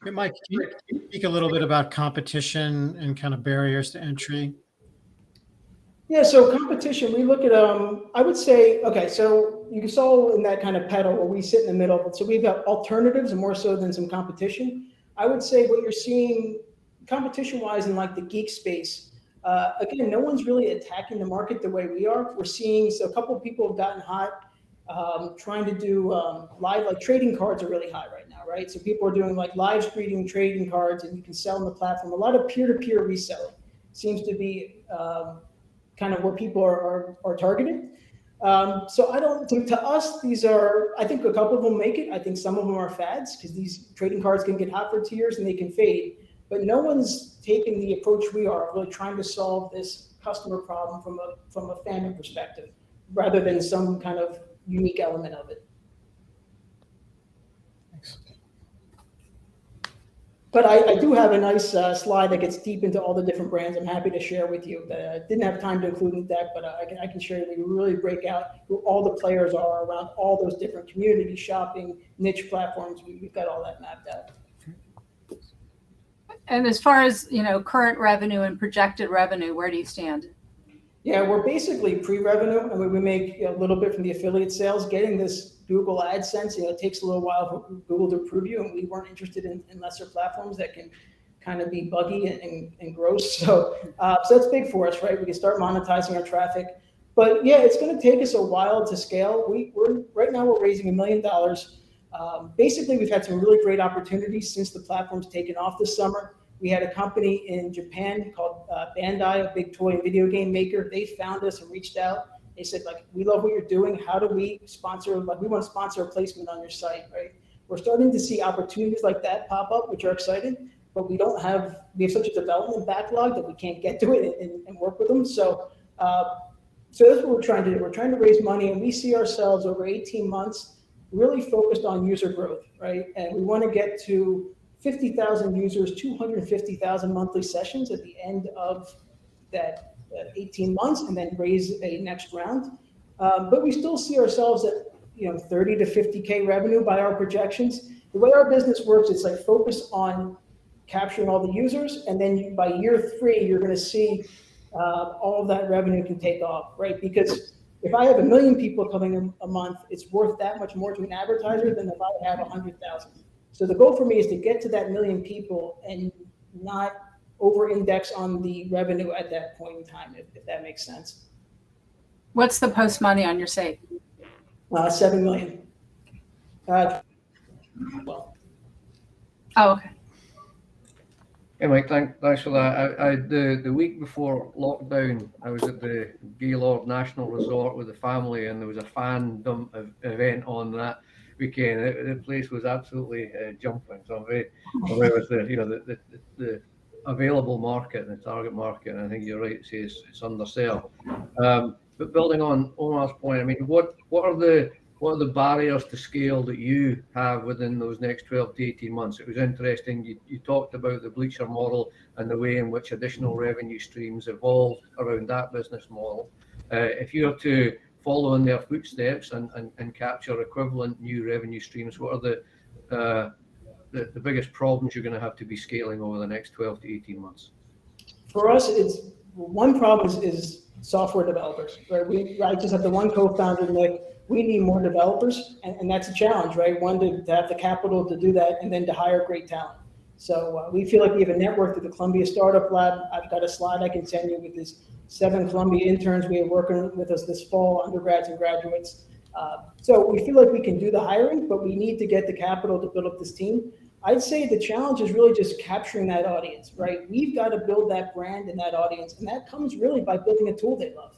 Hey, Mike, can you speak a little bit about competition and kind of barriers to entry? Yeah, so competition, we look at, I would say, okay, so you saw in that kind of pedal where we sit in the middle. So we've got alternatives more so than some competition. I would say what you're seeing competition-wise in like the geek space, again, no one's really attacking the market the way we are. We're seeing, so a couple of people have gotten hot trying to do live, like trading cards are really hot right now, right? So people are doing like live streaming trading cards and you can sell on the platform. A lot of peer-to-peer reselling seems to be kind of what people are targeting. So I don't think to us, these are, I think a couple of them make it. I think some of them are fads because these trading cards can get hot for 2 years and they can fade. But no one's taking the approach we are, really trying to solve this customer problem from a fandom perspective, rather than some kind of unique element of it. Thanks. But I do have a nice slide that gets deep into all the different brands. I'm happy to share with you. I didn't have time to include in the deck, but I can share that we really break out who all the players are around all those different community shopping niche platforms. We've got all that mapped out. And as far as, current revenue and projected revenue, where do you stand? Yeah, we're basically pre-revenue. I mean, we make a little bit from the affiliate sales. Getting this Google AdSense, it takes a little while for Google to approve you, and we weren't interested in lesser platforms that can kind of be buggy and gross. So that's big for us, right? We can start monetizing our traffic. But yeah, it's going to take us a while to scale. Right now we're raising $1 million. Basically, we've had some really great opportunities since the platform's taken off this summer. We had a company in Japan called Bandai, a big toy and video game maker. They found us and reached out. They said, we love what you're doing. How do we sponsor, we want to sponsor a placement on your site, right? We're starting to see opportunities like that pop up, which are exciting, but we have such a development backlog that we can't get to it and work with them. So that's what we're trying to do. We're trying to raise money, and we see ourselves over 18 months really focused on user growth, right? And we want to get to 50,000 users, 250,000 monthly sessions at the end of that 18 months, and then raise a next round. But we still see ourselves at 30 to 50K revenue by our projections. The way our business works, it's like focus on capturing all the users, and then by year 3, you're going to see all of that revenue can take off, right? Because if I have 1 million people coming in a month, it's worth that much more to an advertiser than if I have 100,000. So the goal for me is to get to that 1 million people and not over-index on the revenue at that point in time, if that makes sense. What's the post money on your site? 7 million. Oh, okay. Hey, Mike, thanks for that. The week before lockdown, I was at the Gaylord National Resort with the family, and there was a fandom event on that weekend. The place was absolutely jumping. So I'm very aware with the available market and the target market. And I think you're right to say it's undersell. But building on Omar's point, I mean, what are the barriers to scale that you have within those next 12 to 18 months? It was interesting. You talked about the Bleacher model and the way in which additional revenue streams evolved around that business model. If you were to follow in their footsteps and capture equivalent new revenue streams, what are the biggest problems you're going to have to be scaling over the next 12 to 18 months? For us, it's one problem is software developers, right? I just have the one co-founder, Nick. We need more developers, and that's a challenge, right? One, to have the capital to do that, and then to hire great talent. So we feel like we have a network through the Columbia Startup Lab. I've got a slide I can send you with these 7 Columbia interns we have working with us this fall, undergrads and graduates. So we feel like we can do the hiring, but we need to get the capital to build up this team. I'd say the challenge is really just capturing that audience, right? We've got to build that brand and that audience, and that comes really by building a tool they love.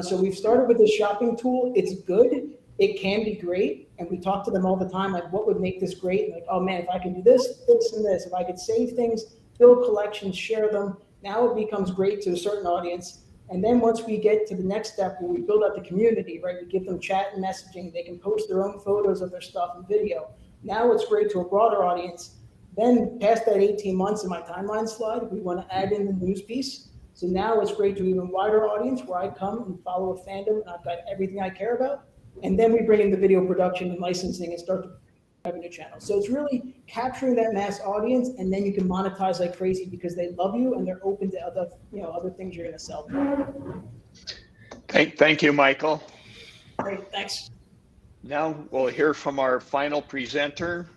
So we've started with this shopping tool. It's good. It can be great. And we talk to them all the time, like, what would make this great? And like, oh man, if I can do this, this, and this, if I could save things, build collections, share them, now it becomes great to a certain audience. And then once we get to the next step where we build out the community, right? We give them chat and messaging. They can post their own photos of their stuff and video. Now it's great to a broader audience. Then past that 18 months in my timeline slide, we want to add in the news piece. So now it's great to an even wider audience where I come and follow a fandom and I've got everything I care about. And then we bring in the video production and licensing and start to revenue channels. So it's really capturing that mass audience, and then you can monetize like crazy because they love you and they're open to other, other things you're going to sell them. Thank you, Michael. Great, thanks. Now we'll hear from our final presenter,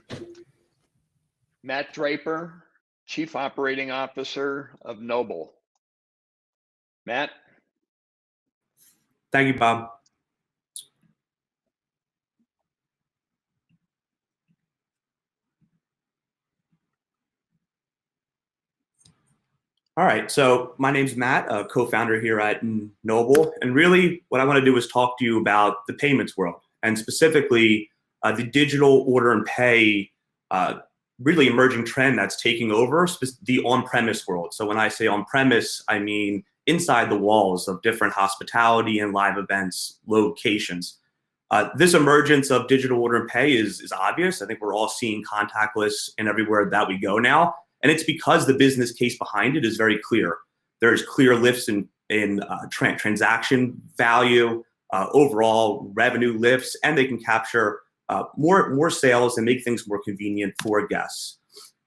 Matt Draper, Chief Operating Officer of Noble. Matt. Thank you, Bob. All right, so my name's Matt, a co-founder here at Noble, and really what I want to do is talk to you about the payments world, and specifically the digital order and pay really emerging trend that's taking over the on-premise world. So when I say on-premise, I mean inside the walls of different hospitality and live events locations. This emergence of digital order and pay is obvious. I think we're all seeing contactless in everywhere that we go now. And it's because the business case behind it is very clear. There's clear lifts in transaction value, overall revenue lifts, and they can capture more sales and make things more convenient for guests.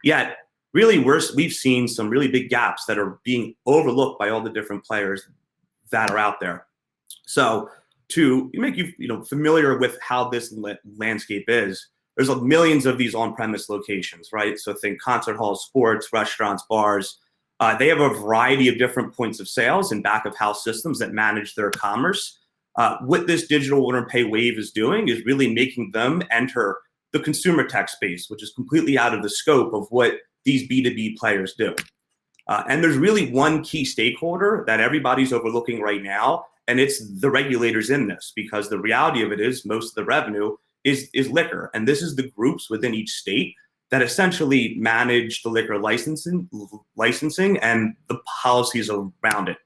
Yet, really, we've seen some really big gaps that are being overlooked by all the different players that are out there. So to make you familiar with how this landscape is, there's millions of these on-premise locations, right? So think concert halls, sports, restaurants, bars. They have a variety of different points of sales and back-of-house systems that manage their commerce. What this digital order and pay wave is doing is really making them enter the consumer tech space, which is completely out of the scope of what these B2B players do. And there's really one key stakeholder that everybody's overlooking right now, and it's the regulators in this, because the reality of it is most of the revenue is liquor. And this is the groups within each state that essentially manage the liquor licensing and the policies around it.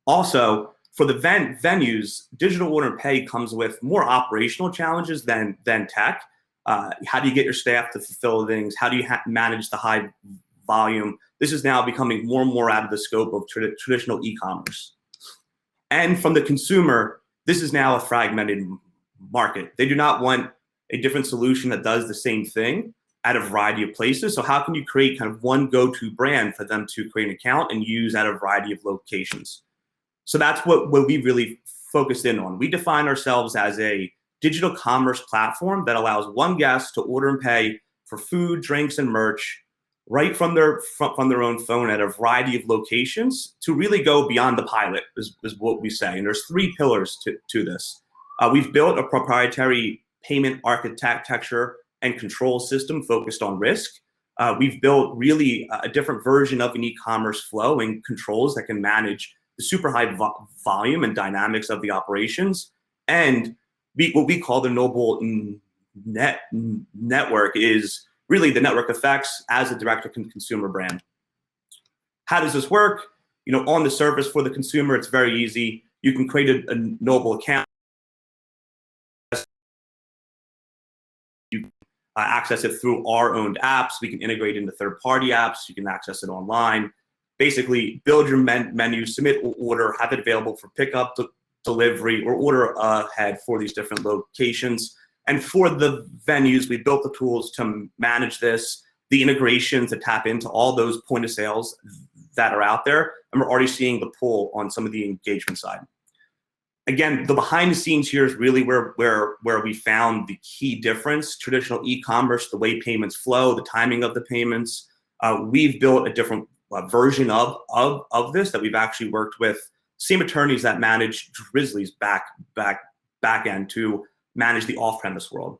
Also, for the venues, digital order and pay comes with more operational challenges than tech. How do you get your staff to fulfill things? How do you manage the high volume? This is now becoming more and more out of the scope of traditional e-commerce. And from the consumer, this is now a fragmented market. They do not want a different solution that does the same thing at a variety of places. So how can you create kind of one go-to brand for them to create an account and use at a variety of locations? So that's what we really focused in on. We define ourselves as a digital commerce platform that allows one guest to order and pay for food, drinks, and merch right from their own phone at a variety of locations to really go beyond the pilot is what we say. And there's three pillars to this. We've built a proprietary payment architecture and control system focused on risk. We've built really a different version of an e-commerce flow and controls that can manage the super high volume and dynamics of the operations. And what we call the Noble network is really the network effects as a direct-to-consumer brand. How does this work? On the surface for the consumer, it's very easy. You can create a Noble account. You access it through our owned apps. We can integrate into third-party apps. You can access it online. Basically, build your menu, submit order, have it available for pickup, delivery, or order ahead for these different locations. And for the venues, we built the tools to manage this, the integrations to tap into all those point of sales that are out there. And we're already seeing the pull on some of the engagement side. Again, the behind the scenes here is really where we found the key difference. Traditional e-commerce, the way payments flow, the timing of the payments. We've built a different version of this that we've actually worked with same attorneys that manage Drizzly's back end to manage the off-premise world.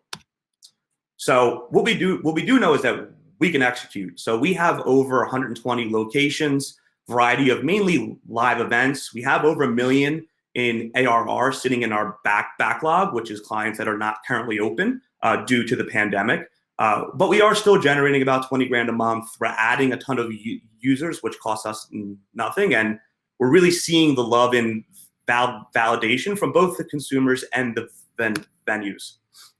So what we do know is that we can execute. So we have over 120 locations, variety of mainly live events. We have over $1 million in ARR sitting in our backlog, which is clients that are not currently open due to the pandemic. But we are still generating about 20 grand a month. We're adding a ton of users, which costs us nothing. And we're really seeing the love and validation from both the consumers and the venues.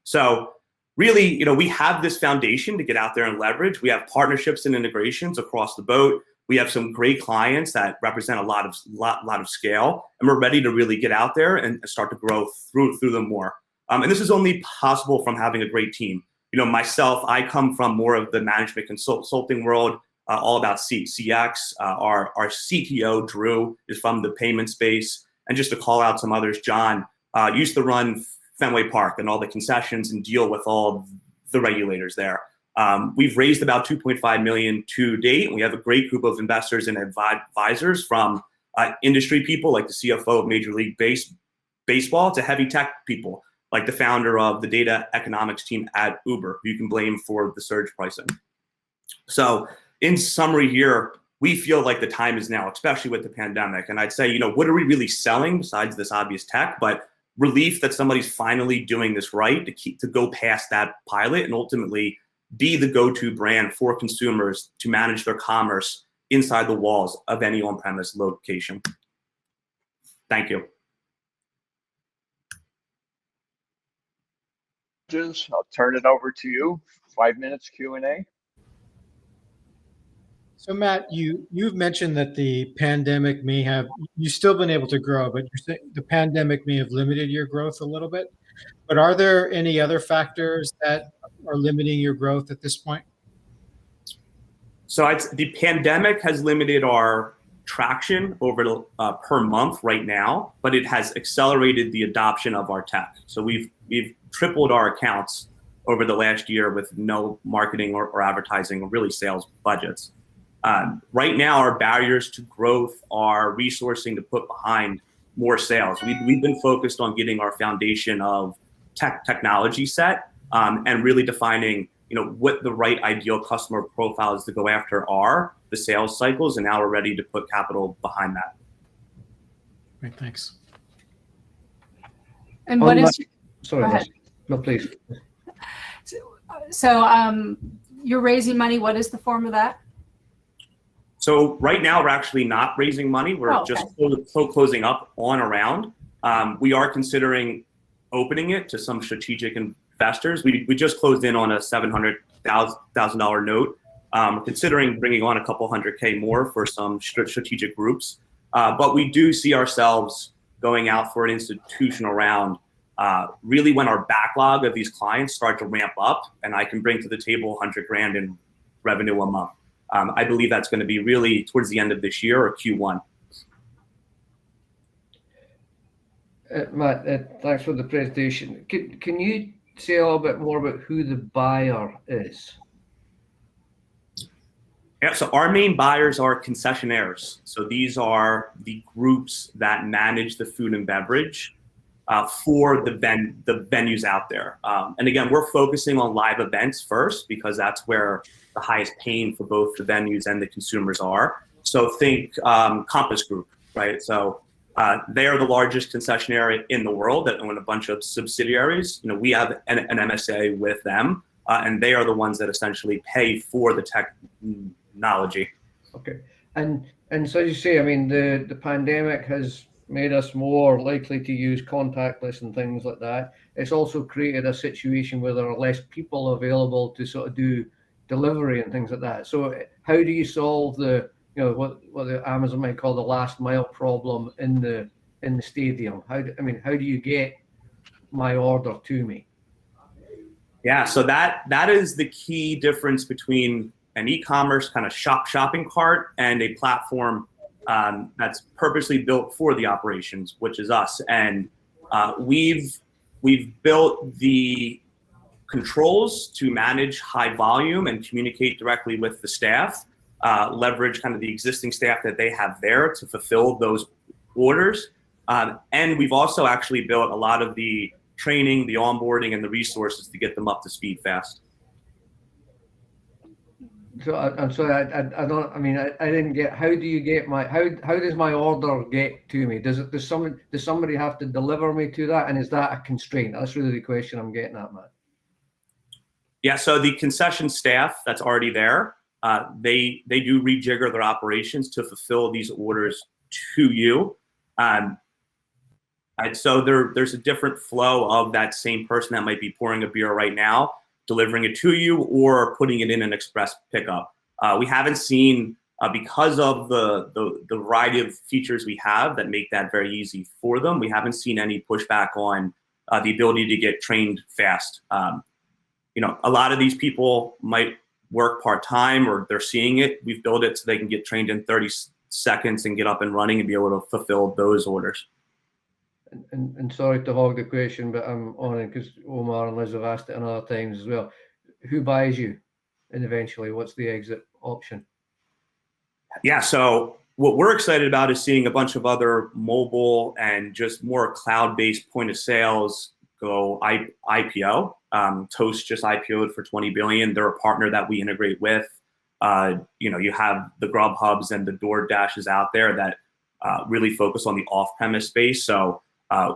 So really, we have this foundation to get out there and leverage. We have partnerships and integrations across the boat. We have some great clients that represent a lot of scale, and we're ready to really get out there and start to grow through them more. And this is only possible from having a great team. Myself, I come from more of the management consulting world, all about CX. Our CTO, Drew, is from the payment space. And just to call out some others, John used to run Fenway Park and all the concessions and deal with all the regulators there. We've raised about $2.5 million to date. And we have a great group of investors and advisors from industry people like the CFO of Major League Baseball to heavy tech people like the founder of the data economics team at Uber, who you can blame for the surge pricing. So in summary here, we feel like the time is now, especially with the pandemic. And I'd say, what are we really selling besides this obvious tech, but relief that somebody's finally doing this right to go past that pilot and ultimately be the go-to brand for consumers to manage their commerce inside the walls of any on-premise location. Thank you. I'll turn it over to you. 5 minutes Q&A. So Matt, you've mentioned that the pandemic you've still been able to grow, but you're saying the pandemic may have limited your growth a little bit. But are there any other factors that are limiting your growth at this point? So the pandemic has limited our traction over per month right now, but it has accelerated the adoption of our tech. So we've tripled our accounts over the last year with no marketing or advertising or really sales budgets. Right now, our barriers to growth are resourcing to put behind more sales. We've been focused on getting our foundation of technology set and really defining, what the right ideal customer profiles to go after are, the sales cycles, and now we're ready to put capital behind that. Great, thanks. And what is? Sorry, go ahead. No, please. So you're raising money. What is the form of that? So right now we're actually not raising money. We're just closing up on a round. We are considering opening it to some strategic investors. We just closed in on a $700,000 note. We're considering bringing on a couple $100K more for some strategic groups. But we do see ourselves going out for an institutional round really when our backlog of these clients start to ramp up and I can bring to the table 100 grand in revenue a month. I believe that's going to be really towards the end of this year or Q1. Matt, thanks for the presentation. Can you say a little bit more about who the buyer is? Yeah, so our main buyers are concessionaires. So these are the groups that manage the food and beverage for the venues out there. And again, we're focusing on live events first because that's where the highest pain for both the venues and the consumers are. So think Compass Group, right? So they are the largest concessionaire in the world that own a bunch of subsidiaries. We have an MSA with them, and they are the ones that essentially pay for the technology. Okay, and so you say, I mean, the pandemic has made us more likely to use contactless and things like that. It's also created a situation where there are less people available to sort of do delivery and things like that. So how do you solve the, what the Amazon might call the last mile problem in the stadium? How do you get my order to me? Yeah, so that is the key difference between an e-commerce kind of shopping cart and a platform that's purposely built for the operations, which is us. And we've built the controls to manage high volume and communicate directly with the staff, leverage kind of the existing staff that they have there to fulfill those orders. And we've also actually built a lot of the training, the onboarding, and the resources to get them up to speed fast. So I'm sorry, I don't. I mean, I didn't get. How do you get my? How does my order get to me? Does somebody have to deliver me to that? And is that a constraint? That's really the question I'm getting at, Matt. Yeah. So the concession staff that's already there, they do rejigger their operations to fulfill these orders to you. And so there's a different flow of that same person that might be pouring a beer right now, delivering it to you, or putting it in an express pickup. We haven't seen, because of the variety of features we have that make that very easy for them, we haven't seen any pushback on the ability to get trained fast. A lot of these people might work part-time, or they're seeing it. We've built it so they can get trained in 30 seconds and get up and running and be able to fulfill those orders. And sorry to hog the question, but I'm on it because Omar and Liz have asked it in other times as well. Who buys you? And eventually, what's the exit option? Yeah, so what we're excited about is seeing a bunch of other mobile and just more cloud-based point of sales go IPO. Toast just IPO'd for $20 billion. They're a partner that we integrate with. You have the Grubhubs and the DoorDashes out there that really focus on the off-premise space. So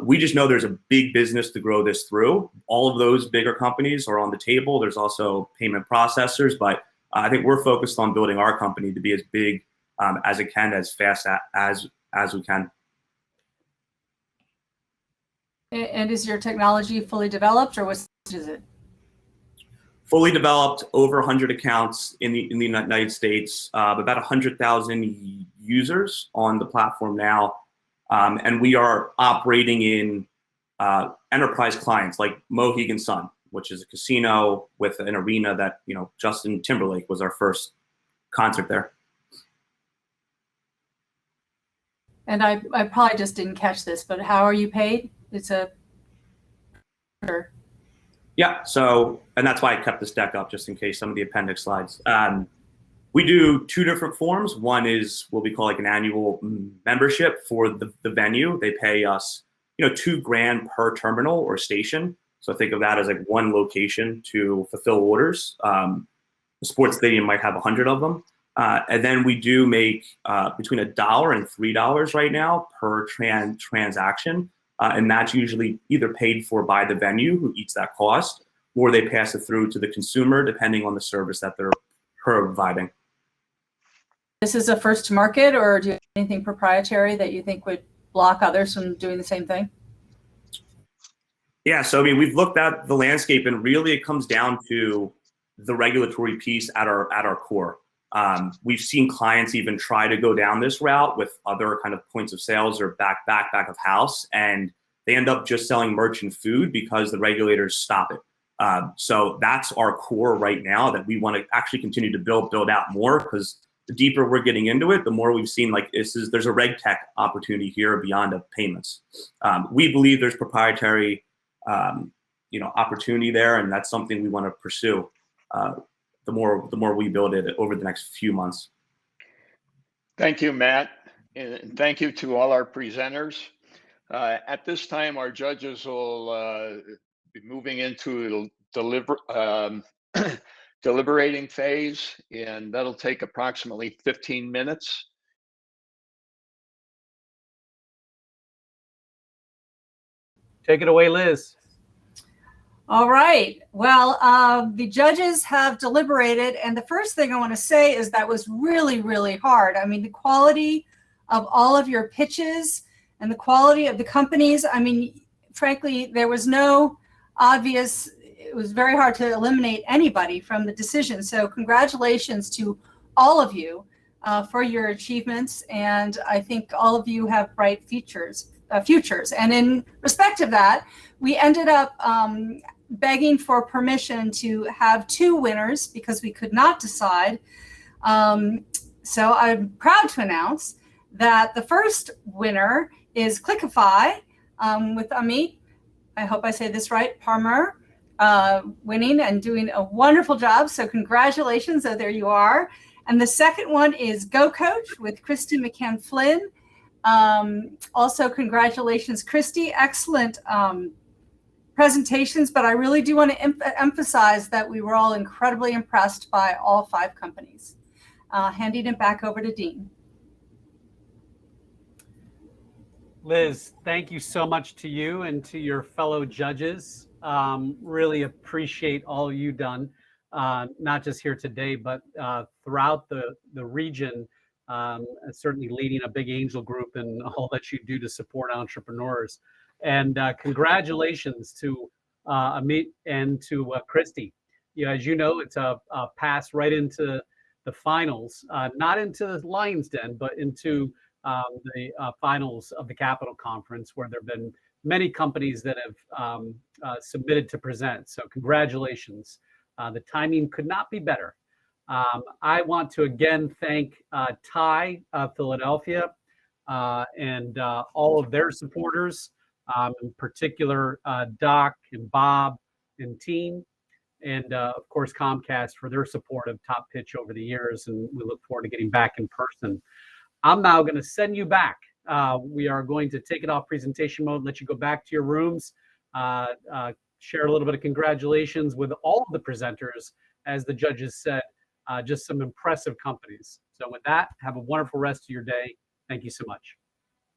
we just know there's a big business to grow this through. All of those bigger companies are on the table. There's also payment processors, but I think we're focused on building our company to be as big as it can, as fast as we can. And is your technology fully developed, or what is it? Fully developed, over 100 accounts in the United States, about 100,000 users on the platform now. And we are operating in enterprise clients like Mohegan Sun, which is a casino with an arena that, Justin Timberlake was our first concert there. And I probably just didn't catch this, but how are you paid? It's a... Yeah, and that's why I kept this deck up, just in case some of the appendix slides. We do two different forms. One is what we call like an annual membership for the venue. They pay us, $2,000 per terminal or station. So think of that as like one location to fulfill orders. The sports stadium might have 100 of them. And then we do make between $1 and $3 right now per transaction. And that's usually either paid for by the venue who eats that cost, or they pass it through to the consumer depending on the service that they're providing. This is a first to market, or do you have anything proprietary that you think would block others from doing the same thing? Yeah, so we've looked at the landscape, and really it comes down to the regulatory piece at our core. We've seen clients even try to go down this route with other kind of points of sales or back of house, and they end up just selling merchant food because the regulators stop it. So that's our core right now that we want to actually continue to build out more, because the deeper we're getting into it, the more we've seen there's a reg tech opportunity here beyond of payments. We believe there's proprietary opportunity there, and that's something we want to pursue. The more we build it over the next few months. Thank you, Matt, and thank you to all our presenters. At this time, our judges will be moving into the deliberating phase, and that'll take approximately 15 minutes. Take it away, Liz. All right. Well, the judges have deliberated, and the first thing I want to say is that was really, really hard. I mean, the quality of all of your pitches and the quality of the companies, I mean, frankly, there was no obvious, it was very hard to eliminate anybody from the decision. So congratulations to all of you for your achievements. And I think all of you have bright futures. And in respect of that, we ended up begging for permission to have two winners because we could not decide. So I'm proud to announce that the first winner is Cliquify with Amit, I hope I say this right, Parmar, winning and doing a wonderful job. So congratulations, there you are. And the second one is GoCoach with Kristy McCann Flynn. Also, congratulations, Christy. Excellent presentations, but I really do want to emphasize that we were all incredibly impressed by all 5 companies. Handing it back over to Dean. Liz, thank you so much to you and to your fellow judges. Really appreciate all you've done, not just here today, but throughout the region, certainly leading a big angel group and all that you do to support entrepreneurs. And congratulations to Amit and to Christy. As you know, it's a pass right into the finals, not into the Lion's Den, but into the finals of the Capital Conference, where there have been many companies that have submitted to present. So congratulations. The timing could not be better. I want to again thank TiE Philadelphia and all of their supporters, in particular Doc and Bob and team, and of course Comcast for their support of Top Pitch over the years, and we look forward to getting back in person. I'm now going to send you back. We are going to take it off presentation mode, let you go back to your rooms, share a little bit of congratulations with all of the presenters. As the judges said, just some impressive companies. So with that, have a wonderful rest of your day. Thank you so much.